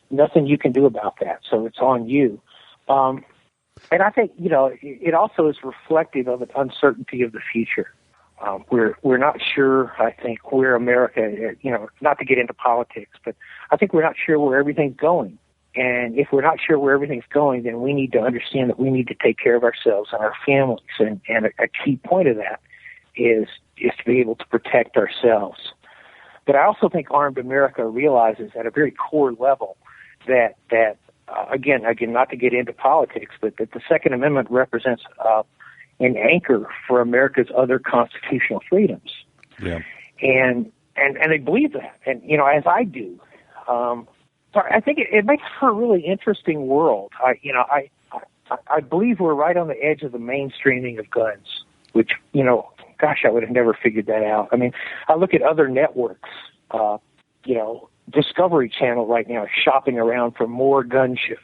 Nothing you can do about that. So it's on you. And I think it also is reflective of an uncertainty of the future. We're not sure, I think, where America, not to get into politics, but I think we're not sure where everything's going. And if we're not sure where everything's going, then we need to understand that we need to take care of ourselves and our families. And a key point of that is to be able to protect ourselves. But I also think Armed America realizes at a very core level that again, not to get into politics, but that the Second Amendment represents an anchor for America's other constitutional freedoms. Yeah. And they believe that. And, as I do, I think it makes for a really interesting world. I believe we're right on the edge of the mainstreaming of guns, which, gosh, I would have never figured that out. I mean, I look at other networks, Discovery Channel right now is shopping around for more gun shows.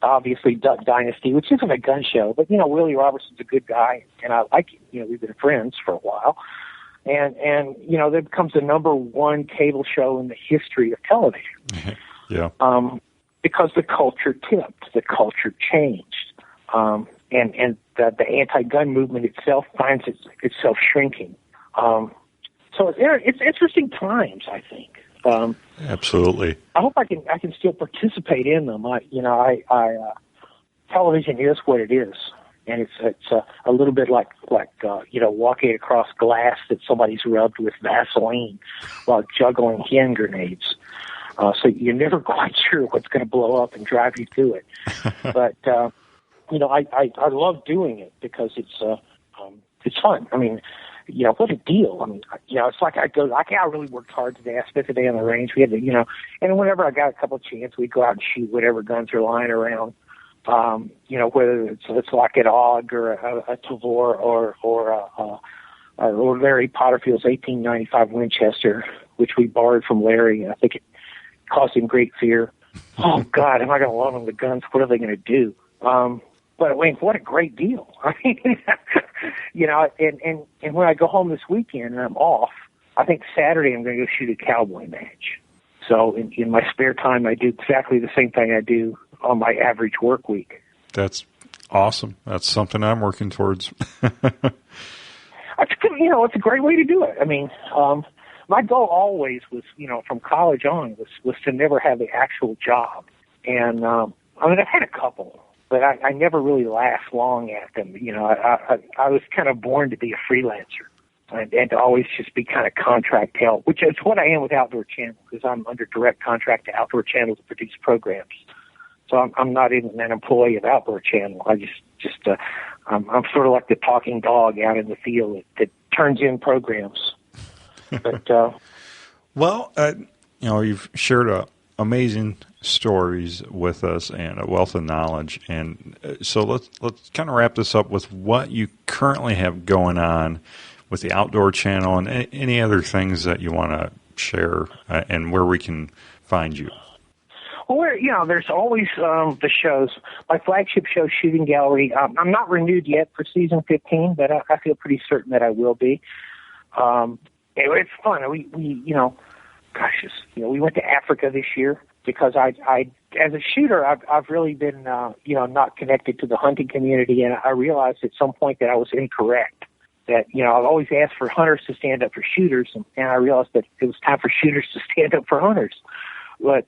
Obviously, Duck Dynasty, which isn't a gun show, but, Willie Robertson's a good guy, and I like him. We've been friends for a while. And that becomes the number one cable show in the history of television. Yeah. Because the culture tipped, the culture changed. And the anti-gun movement itself finds itself shrinking. So it's interesting times, I think. Absolutely. I hope I can still participate in them. Television is what it is, and it's a little bit like walking across glass that somebody's rubbed with Vaseline while juggling hand grenades. So you're never quite sure what's going to blow up and drive you to it. But I love doing it because it's fun. I mean, what a deal. I mean, it's like I really worked hard today. I spent the day on the range. We had to, and whenever I got a couple of chances, we'd go out and shoot whatever guns are lying around. Whether it's like an AUG or a Tavor or Larry Potterfield's 1895 Winchester, which we borrowed from Larry. I think it caused him great fear. Oh God, am I going to loan them the guns? What are they going to do? But Wayne, what a great deal! I mean, and when I go home this weekend and I'm off, I think Saturday I'm going to go shoot a cowboy match. So in my spare time, I do exactly the same thing I do on my average work week. That's awesome. That's something I'm working towards. It's a great way to do it. I mean, my goal always was, from college on, was to never have the actual job. And I've had a couple, but I never really last long at them. I was kind of born to be a freelancer and to always just be kind of contract help, which is what I am with Outdoor Channel, because I'm under direct contract to Outdoor Channel to produce programs. So I'm not even an employee of Outdoor Channel. I I'm sort of like the talking dog out in the field that turns in programs. But well, you've shared amazing stories with us and a wealth of knowledge, and so let's kind of wrap this up with what you currently have going on with the Outdoor Channel and any other things that you want to share, and where we can find you. Well, there's always the shows. My flagship show, Shooting Gallery. I'm not renewed yet for season 15, but I feel pretty certain that I will be. It's fun. We went to Africa this year because I as a shooter, I've really been, not connected to the hunting community, and I realized at some point that I was incorrect. That, I've always asked for hunters to stand up for shooters, and I realized that it was time for shooters to stand up for hunters. But,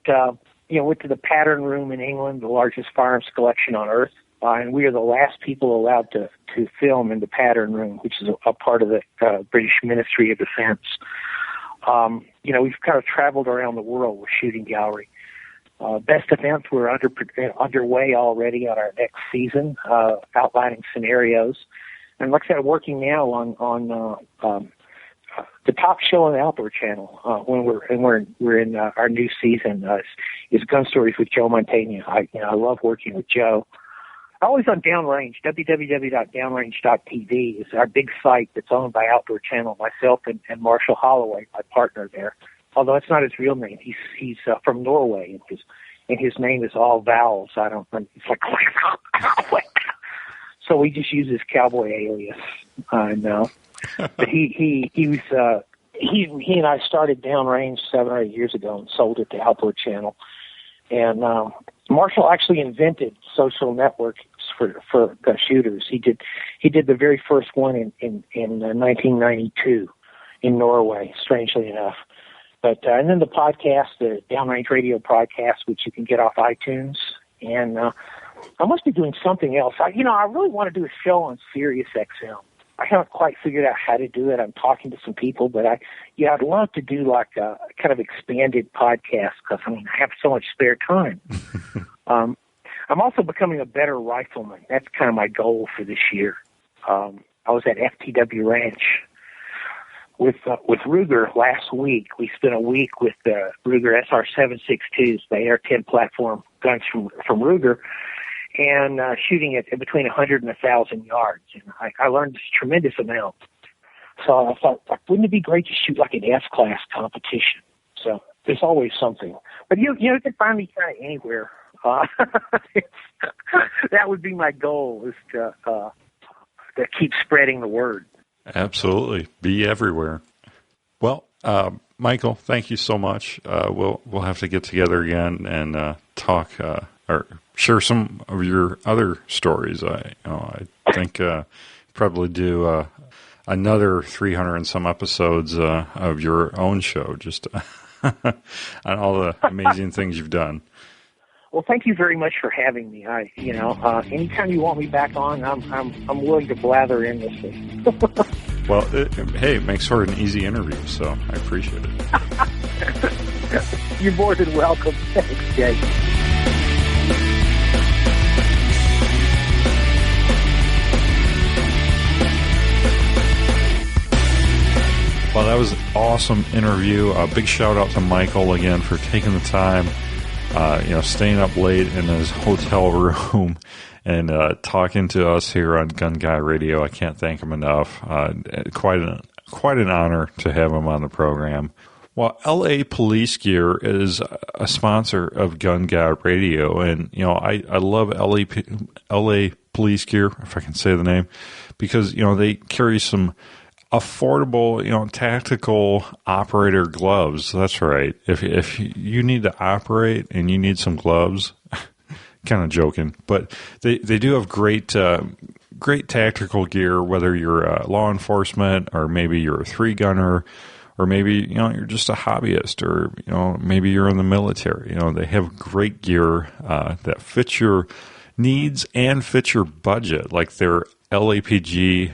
went to the Pattern Room in England, the largest firearms collection on earth, and we are the last people allowed to film in the Pattern Room, which is a part of the British Ministry of Defense. We've kind of traveled around the world with Shooting Gallery. Best events were underway already on our next season, outlining scenarios. And like I said, working now on the top show on the Outdoor Channel when we're in our new season is Gun Stories with Joe Mantegna. I love working with Joe. Always on Downrange. www.downrange.tv is our big site that's owned by Outdoor Channel. Myself and Marshall Holloway, my partner there. Although it's not his real name, he's from Norway, and his name is all vowels. It's like so we just use his cowboy alias. But he and I started Downrange 7 or 8 years ago and sold it to Outdoor Channel. And Marshall actually invented social networks for shooters. He did the very first one in 1992 in Norway, strangely enough. But and then the podcast, the Downrange Radio podcast, which you can get off iTunes. And I must be doing something else. I really want to do a show on Sirius XM. I haven't quite figured out how to do it. I'm talking to some people, but I'd love to do like a kind of expanded podcast because I have so much spare time. I'm also becoming a better rifleman. That's kind of my goal for this year. I was at FTW Ranch with Ruger last week. We spent a week with the Ruger SR762s, the AR-10 platform guns from Ruger, and shooting at between 100 and 1,000 yards. And I learned this tremendous amount. So I thought, wouldn't it be great to shoot like an S-class competition? So there's always something. But you can find me kind of anywhere. That would be my goal, is to keep spreading the word. Absolutely. Be everywhere. Well, Michael, thank you so much. We'll have to get together again and talk or share some of your other stories. I think probably do another 300 and some episodes of your own show, just on all the amazing things you've done. Well, thank you very much for having me. Anytime you want me back on, I'm willing to blather endlessly. Well, it makes for an easy interview, so I appreciate it. You're more than welcome. Thanks, Jay. Well, that was an awesome interview. A big shout out to Michael again for taking the time, staying up late in his hotel room and talking to us here on Gun Guy Radio. I can't thank him enough. Quite an honor to have him on the program. Well, LA Police Gear is a sponsor of Gun Guy Radio, and I love LA Police Gear, if I can say the name, because they carry some affordable, tactical operator gloves. That's right. If you need to operate and you need some gloves, kind of joking, but they do have great tactical gear, whether you're law enforcement or maybe you're a 3-gunner or maybe, you're just a hobbyist or, maybe you're in the military. They have great gear that fits your needs and fits your budget, like their LAPG,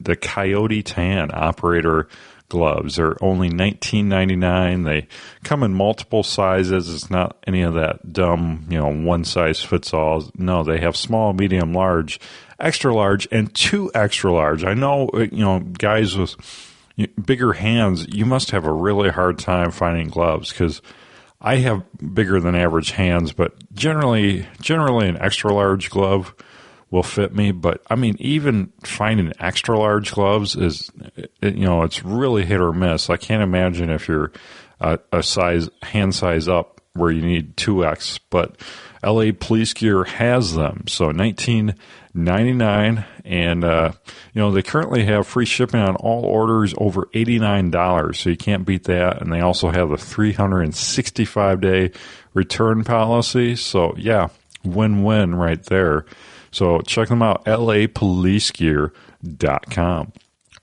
the Coyote Tan operator gloves are only $19.99. They come in multiple sizes. It's not any of that dumb, one size fits all. No, they have small, medium, large, extra large, and 2 extra large. I know, guys with bigger hands, you must have a really hard time finding gloves because I have bigger than average hands, but generally an extra large glove will fit me. But I mean, even finding extra large gloves is, it's really hit or miss. I can't imagine if you're a hand size up where you need 2X, but LA Police Gear has them. So $19.99, and they currently have free shipping on all orders over $89, so you can't beat that. And they also have a 365-day return policy. So yeah, win-win right there. So check them out, lapolicegear.com.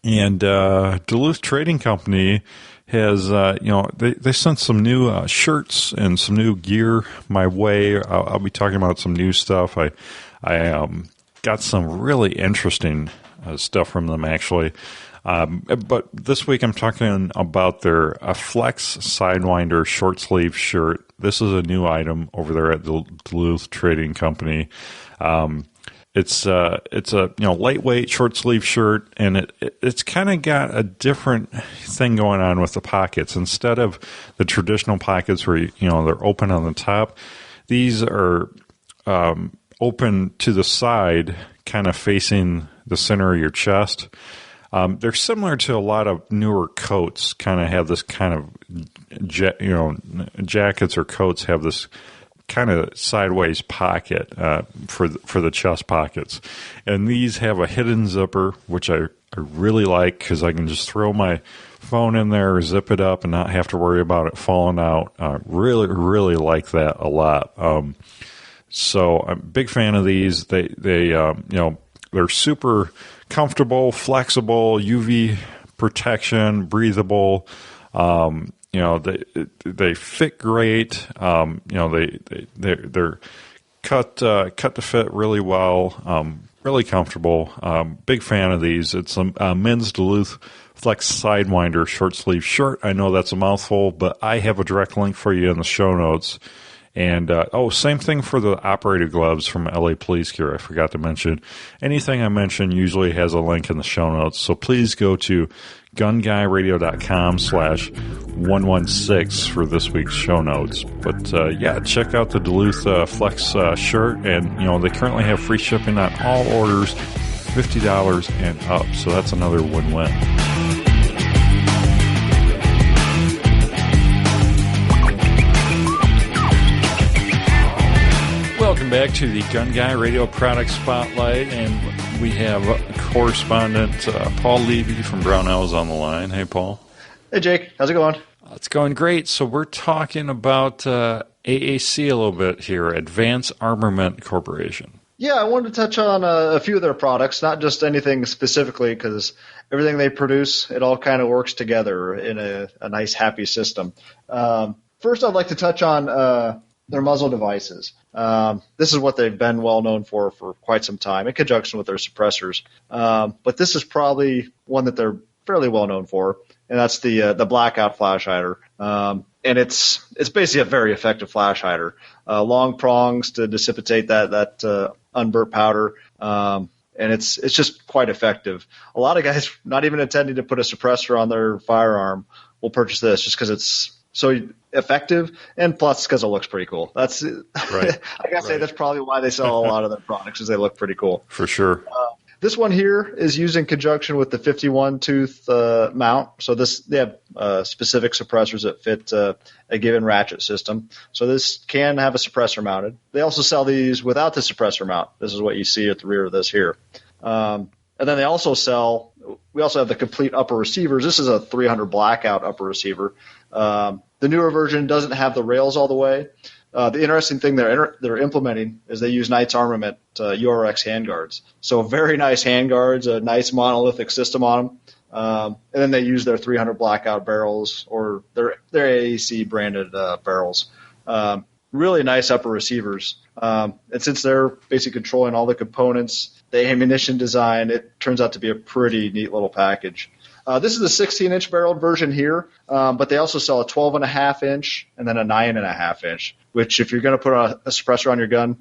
And Duluth Trading Company has, they sent some new shirts and some new gear my way. I'll be talking about some new stuff. I got some really interesting stuff from them, actually. But this week I'm talking about their Flex Sidewinder short sleeve shirt. This is a new item over there at the Duluth Trading Company. It's a lightweight short sleeve shirt, and it's kind of got a different thing going on with the pockets. Instead of the traditional pockets where they're open on the top, these are open to the side, kind of facing the center of your chest. They're similar to a lot of newer coats. Kind of have this kind of jackets or coats have this kind of sideways pocket for the chest pockets, and these have a hidden zipper, which I really like because I can just throw my phone in there, zip it up, and not have to worry about it falling out. Really like that a lot. So I'm a big fan of these. They're super comfortable, flexible, UV protection, breathable. They fit great. They're cut to fit really well. Really comfortable. Big fan of these. It's a men's Duluth Flex Sidewinder short sleeve shirt. I know that's a mouthful, but I have a direct link for you in the show notes. And, same thing for the operator gloves from LA Police Gear. I forgot to mention. Anything I mention usually has a link in the show notes. So please go to gunguyradio.com/116 for this week's show notes. But, check out the Duluth Flex shirt. And, they currently have free shipping on all orders, $50 and up. So that's another win-win. Welcome back to the Gun Guy Radio Product Spotlight, and we have correspondent Paul Levy from Brownells on the line. Hey, Paul. Hey, Jake. How's it going? It's going great. So we're talking about AAC a little bit here, Advanced Armament Corporation. Yeah, I wanted to touch on a few of their products, not just anything specifically, because everything they produce, it all kind of works together in a nice, happy system. First, I'd like to touch on their muzzle devices. This is what they've been well known for quite some time, in conjunction with their suppressors. But this is probably one that they're fairly well known for, and that's the blackout flash hider. And it's basically a very effective flash hider. Long prongs to dissipate that unburnt powder. And it's just quite effective. A lot of guys, not even intending to put a suppressor on their firearm, will purchase this just because it's so effective, and plus because it looks pretty cool. That's right. I gotta say that's probably why they sell a lot of their products, is they look pretty cool. For sure. This one here is used in conjunction with the 51 tooth mount. So they have specific suppressors that fit a given ratchet system. So this can have a suppressor mounted. They also sell these without the suppressor mount. This is what you see at the rear of this here. And then they also we also have the complete upper receivers. This is a 300 blackout upper receiver. The newer version doesn't have the rails all the way. The interesting thing they're implementing is they use Knights Armament URX handguards. So very nice handguards, a nice monolithic system on them. And then they use their 300 blackout barrels, or their AAC branded barrels. Really nice upper receivers. And since they're basically controlling all the components, the ammunition design, it turns out to be a pretty neat little package. This is a 16-inch barreled version here, but they also sell a 12.5-inch and then a 9.5-inch, which if you're going to put a suppressor on your gun,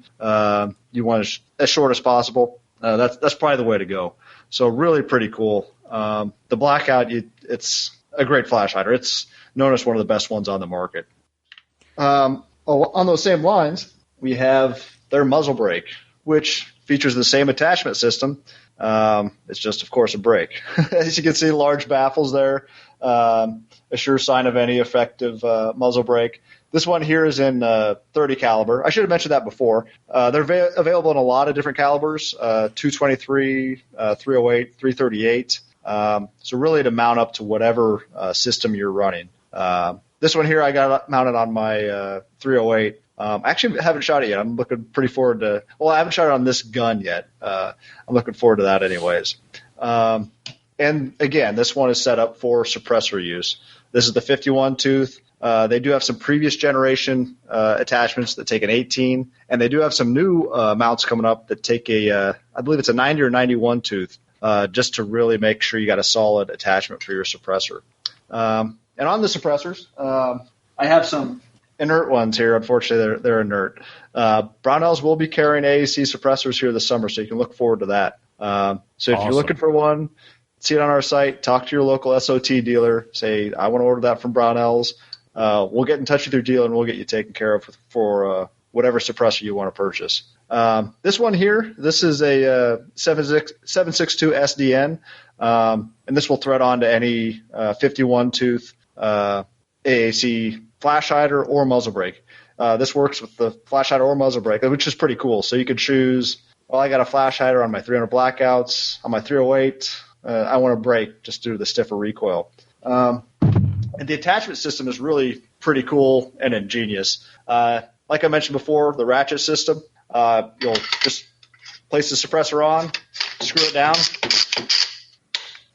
you want it as short as possible. That's probably the way to go. So really pretty cool. The blackout, it's a great flash hider. It's known as one of the best ones on the market. On those same lines, we have their muzzle brake, which features the same attachment system. It's just, of course, a brake. As you can see, large baffles there, a sure sign of any effective muzzle brake. This one here is in 30 caliber. I should have mentioned that before. They're available in a lot of different calibers, 223, 308, 338. So really to mount up to whatever system you're running. This one here I got mounted on my 308. I actually haven't shot it yet. I'm looking pretty forward to – well, I haven't shot it on this gun yet. I'm looking forward to that anyways. And, again, this one is set up for suppressor use. This is the 51 tooth. They do have some previous generation attachments that take an 18, and they do have some new mounts coming up that take I believe it's a 90 or 91 tooth. just to really make sure you got a solid attachment for your suppressor. And on the suppressors, I have some inert ones here. Unfortunately, they're inert. Brownells will be carrying AAC suppressors here this summer, so you can look forward to that. So if you're looking for one, see it on our site, talk to your local SOT dealer, say, I want to order that from Brownells. We'll get in touch with your dealer, and we'll get you taken care of for whatever suppressor you want to purchase. This one here, this is a 762 SDN, and this will thread on to any 51-tooth AAC flash hider or muzzle brake. This works with the flash hider or muzzle brake, which is pretty cool. So you could choose, well, I got a flash hider on my 300 blackouts, on my 308. I want to brake just due to the stiffer recoil. And the attachment system is really pretty cool and ingenious. Like I mentioned before, the ratchet system, you'll just place the suppressor on, screw it down.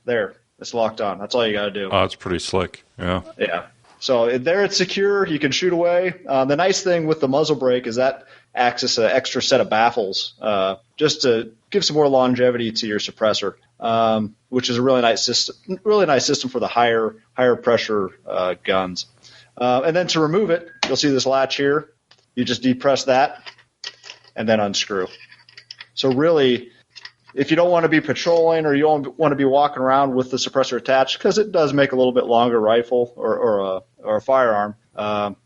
There, it's locked on. That's all you got to do. Oh, it's pretty slick. Yeah. Yeah. So there it's secure. You can shoot away. The nice thing with the muzzle brake is that acts as an extra set of baffles just to give some more longevity to your suppressor, which is a really nice system for the higher pressure guns. And then to remove it, you'll see this latch here. You just depress that and then unscrew. So really, if you don't want to be patrolling or you don't want to be walking around with the suppressor attached, because it does make a little bit longer rifle or a firearm,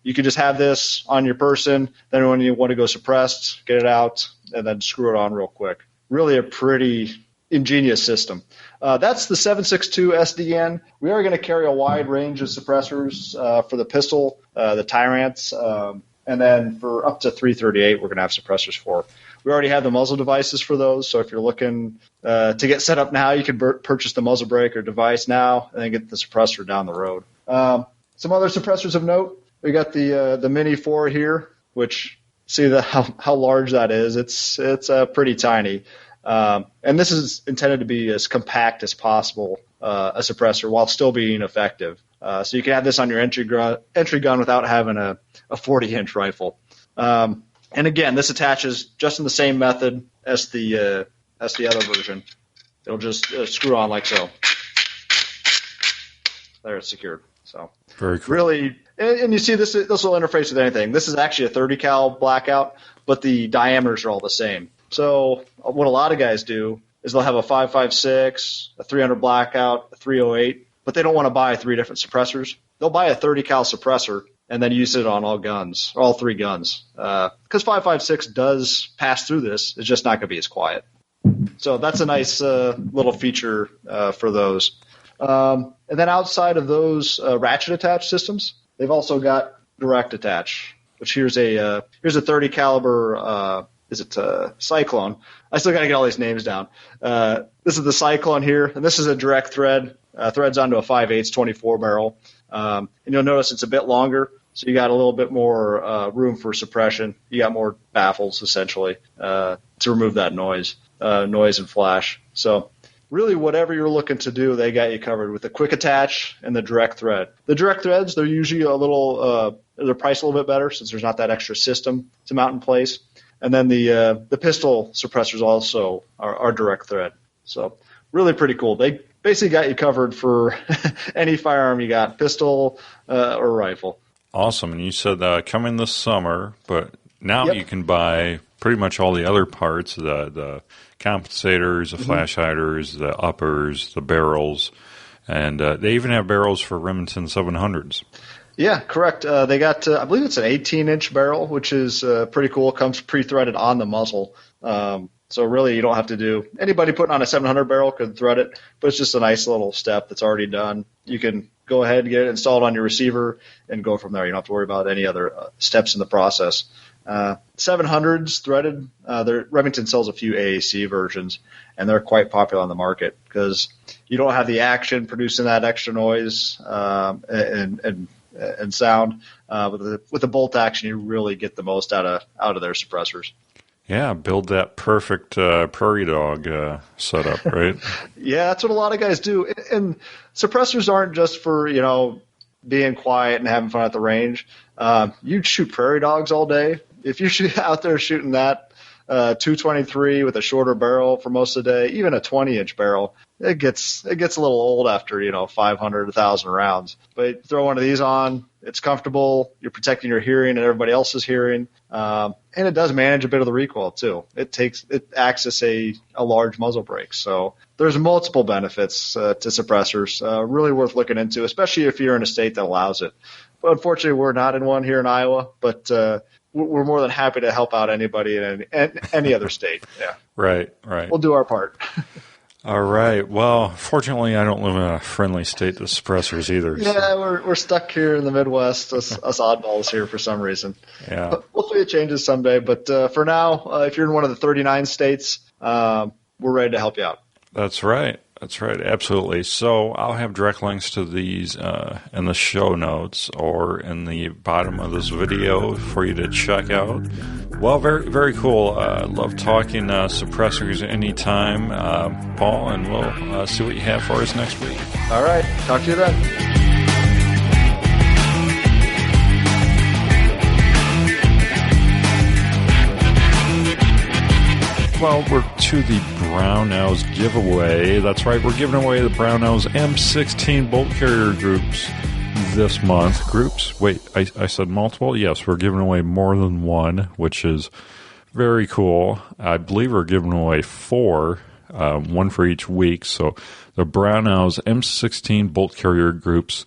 you can just have this on your person. Then when you want to go suppressed, get it out and then screw it on real quick. Really a pretty ingenious system. That's the 762 SDN. We are going to carry a wide range of suppressors for the pistol, the Tyrants, and then for up to 338, we're going to have suppressors for. We already have the muzzle devices for those, so if you're looking to get set up now, you can purchase the muzzle brake or device now and then get the suppressor down the road. Some other suppressors of note, we got the Mini 4 here, which see how large that is. It's pretty tiny. And this is intended to be as compact as possible, a suppressor, while still being effective. So you can have this on your entry gun without having a 40-inch rifle. And again, this attaches just in the same method as the other version. It'll just screw on like so. There, it's secured. So very cool. Really, and you see this will interface with anything. This is actually a 30 cal blackout, but the diameters are all the same. So what a lot of guys do is they'll have a 5.56, a 300 blackout, a 308, but they don't want to buy 3 different suppressors. They'll buy a 30 cal suppressor and then use it on all guns, or all 3 guns. Because 5.56 does pass through this, it's just not going to be as quiet. So that's a nice little feature for those. And then outside of those ratchet attached systems, they've also got direct attach, which here's a 30 caliber. Is it Cyclone? I still got to get all these names down. This is the Cyclone here, and this is a direct thread. Threads onto a 5/8 24 barrel. And you'll notice it's a bit longer, so you got a little bit more room for suppression. You got more baffles, essentially, to remove that noise and flash. So really, whatever you're looking to do, they got you covered with the quick attach and the direct thread. The direct threads, they're usually they're priced a little bit better since there's not that extra system to mount in place. And then the pistol suppressors also are direct thread. So really pretty cool. They basically got you covered for any firearm you got, pistol or rifle. Awesome. And you said coming this summer, but now you can buy pretty much all the other parts, the compensators, the flash hiders, the uppers, the barrels, and they even have barrels for Remington 700s. Yeah, correct. They got, I believe it's an 18-inch barrel, which is pretty cool. It comes pre-threaded on the muzzle. So really you don't have to do – anybody putting on a 700 barrel could thread it, but it's just a nice little step that's already done. You can go ahead and get it installed on your receiver and go from there. You don't have to worry about any other steps in the process. 700s threaded, Remington sells a few AAC versions, and they're quite popular on the market because you don't have the action producing that extra noise and sound. With the bolt action, you really get the most out of their suppressors. Yeah, build that perfect prairie dog setup, right? Yeah, that's what a lot of guys do. And suppressors aren't just for, being quiet and having fun at the range. You'd shoot prairie dogs all day. If you're out there shooting that, .223 with a shorter barrel for most of the day, even a 20-inch barrel, it gets a little old after 500, 1,000 rounds. But throw one of these on, it's comfortable. You're protecting your hearing and everybody else's hearing, and it does manage a bit of the recoil too. It acts as a large muzzle brake. So there's multiple benefits to suppressors. Really worth looking into, especially if you're in a state that allows it. But unfortunately, we're not in one here in Iowa, but we're more than happy to help out anybody in any other state. Yeah. Right. We'll do our part. All right. Well, fortunately, I don't live in a friendly state to suppressors either. Yeah, so. we're stuck here in the Midwest, us oddballs here for some reason. Yeah. But hopefully it changes someday. But for now, if you're in one of the 39 states, we're ready to help you out. That's right. Absolutely. So I'll have direct links to these in the show notes or in the bottom of this video for you to check out. Well, very, very cool. Love talking suppressors anytime, Paul, and we'll see what you have for us next week. All right. Talk to you then. Well, we're to the Brownells giveaway. That's right, we're giving away the Brownells M16 bolt carrier groups this month. Groups? Wait, I said multiple? Yes, we're giving away more than one, which is very cool. I believe we're giving away 4, one for each week. So the Brownells M16 bolt carrier groups,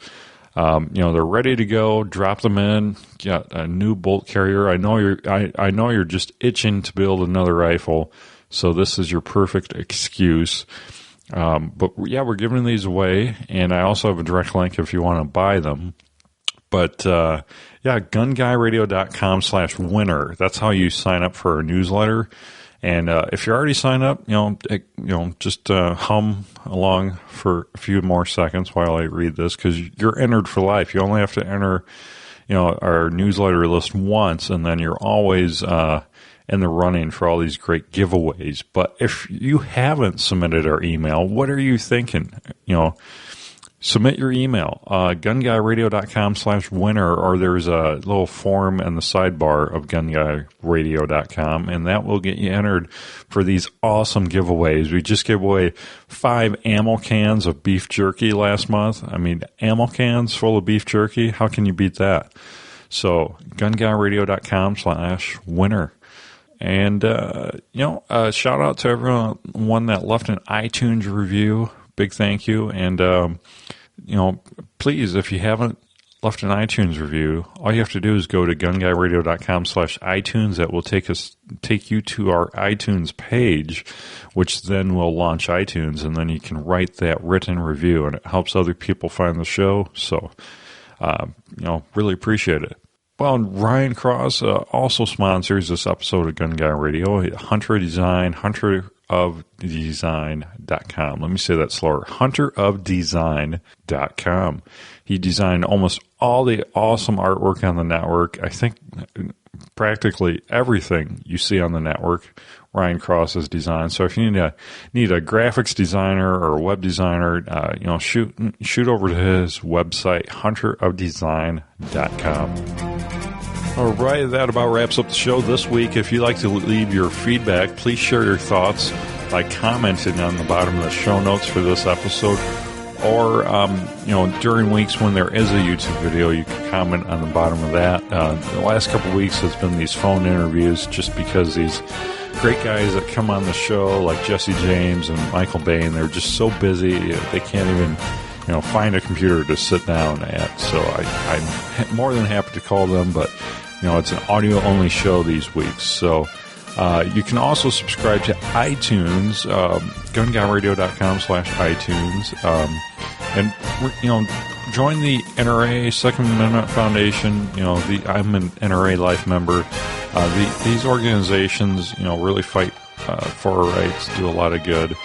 they're ready to go. Drop them in. Got a new bolt carrier. I know you're just itching to build another rifle, so this is your perfect excuse. But yeah, we're giving these away, and I also have a direct link if you want to buy them. But gunguyradio.com/winner. That's how you sign up for our newsletter. And if you're already signed up, just hum along for a few more seconds while I read this, because you're entered for life. You only have to enter, our newsletter list once, and then you're always in the running for all these great giveaways. But if you haven't submitted our email, what are you thinking? Submit your email, gunguyradio.com/winner, or there's a little form in the sidebar of gunguyradio.com, and that will get you entered for these awesome giveaways. We just gave away 5 ammo cans of beef jerky last month. I mean, ammo cans full of beef jerky, how can you beat that? So, gunguyradio.com/winner. And, shout out to everyone that left an iTunes review. Big thank you. And, please, if you haven't left an iTunes review, all you have to do is go to gunguyradio.com/iTunes. That will take you to our iTunes page, which then will launch iTunes, and then you can write that written review, and it helps other people find the show. So, really appreciate it. Well, Ryan Cross also sponsors this episode of Gun Guy Radio. Hunter Design, hunterofdesign.com. Let me say that slower. hunterofdesign.com. He designed almost all the awesome artwork on the network. I think practically everything you see on the network, Ryan Cross has designed. So if you need a graphics designer or a web designer, shoot over to his website, hunterofdesign.com. All right, that about wraps up the show this week. If you'd like to leave your feedback, please share your thoughts by commenting on the bottom of the show notes for this episode. Or, during weeks when there is a YouTube video, you can comment on the bottom of that. The last couple of weeks has been these phone interviews, just because these great guys that come on the show, like Jesse James and Michael Bane, they're just so busy, they can't even find a computer to sit down at. So I'm more than happy to call them, but it's an audio-only show these weeks. So you can also subscribe to iTunes, gunguyradio.com/iTunes, and join the NRA Second Amendment Foundation. I'm an NRA Life member. These organizations, really fight for our rights, do a lot of good,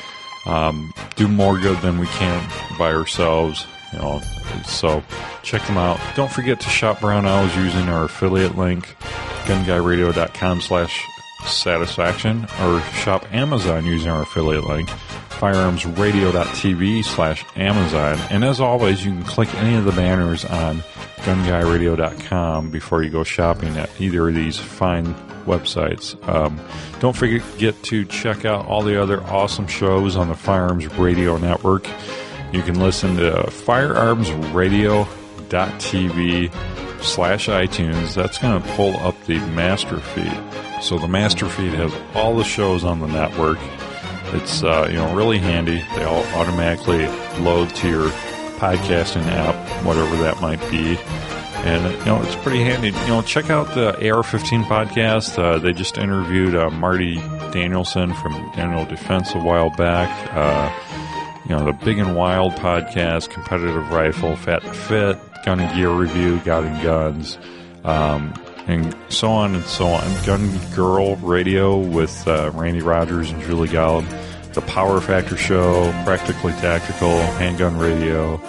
do more good than we can by ourselves. So check them out. Don't forget to shop Brownells using our affiliate link, gunguyradio.com/satisfaction, or shop Amazon using our affiliate link, firearmsradio.tv/Amazon. And as always, you can click any of the banners on gunguyradio.com before you go shopping at either of these fine websites. Don't forget to check out all the other awesome shows on the Firearms Radio Network. You can listen to firearmsradio.tv/iTunes. That's going to pull up the master feed. So the master feed has all the shows on the network. It's really handy. They all automatically load to your podcasting app, whatever that might be. And, it's pretty handy. Check out the AR-15 podcast. They just interviewed Marty Danielson from Daniel Defense a while back. The Big and Wild podcast, Competitive Rifle, Fat to Fit, Gun and Gear Review, God and Guns, and so on and so on. Gun Girl Radio with Randy Rogers and Julie Gollum. The Power Factor Show, Practically Tactical, Handgun Radio,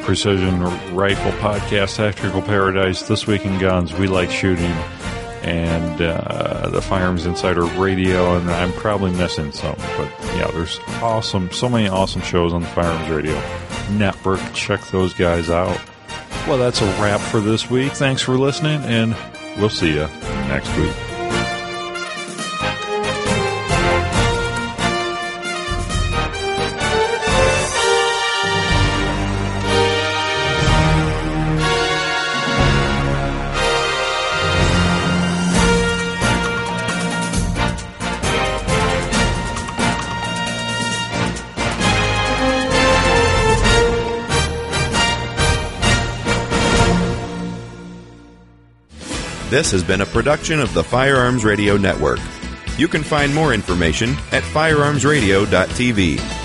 Precision Rifle Podcast, Tactical Paradise, This Week in Guns, We Like Shooting, and the Firearms Insider Radio, and I'm probably missing some, but yeah, there's so many awesome shows on the Firearms Radio Network. Check those guys out. Well, that's a wrap for this week. Thanks for listening, and we'll see you next week. This has been a production of the Firearms Radio Network. You can find more information at firearmsradio.tv.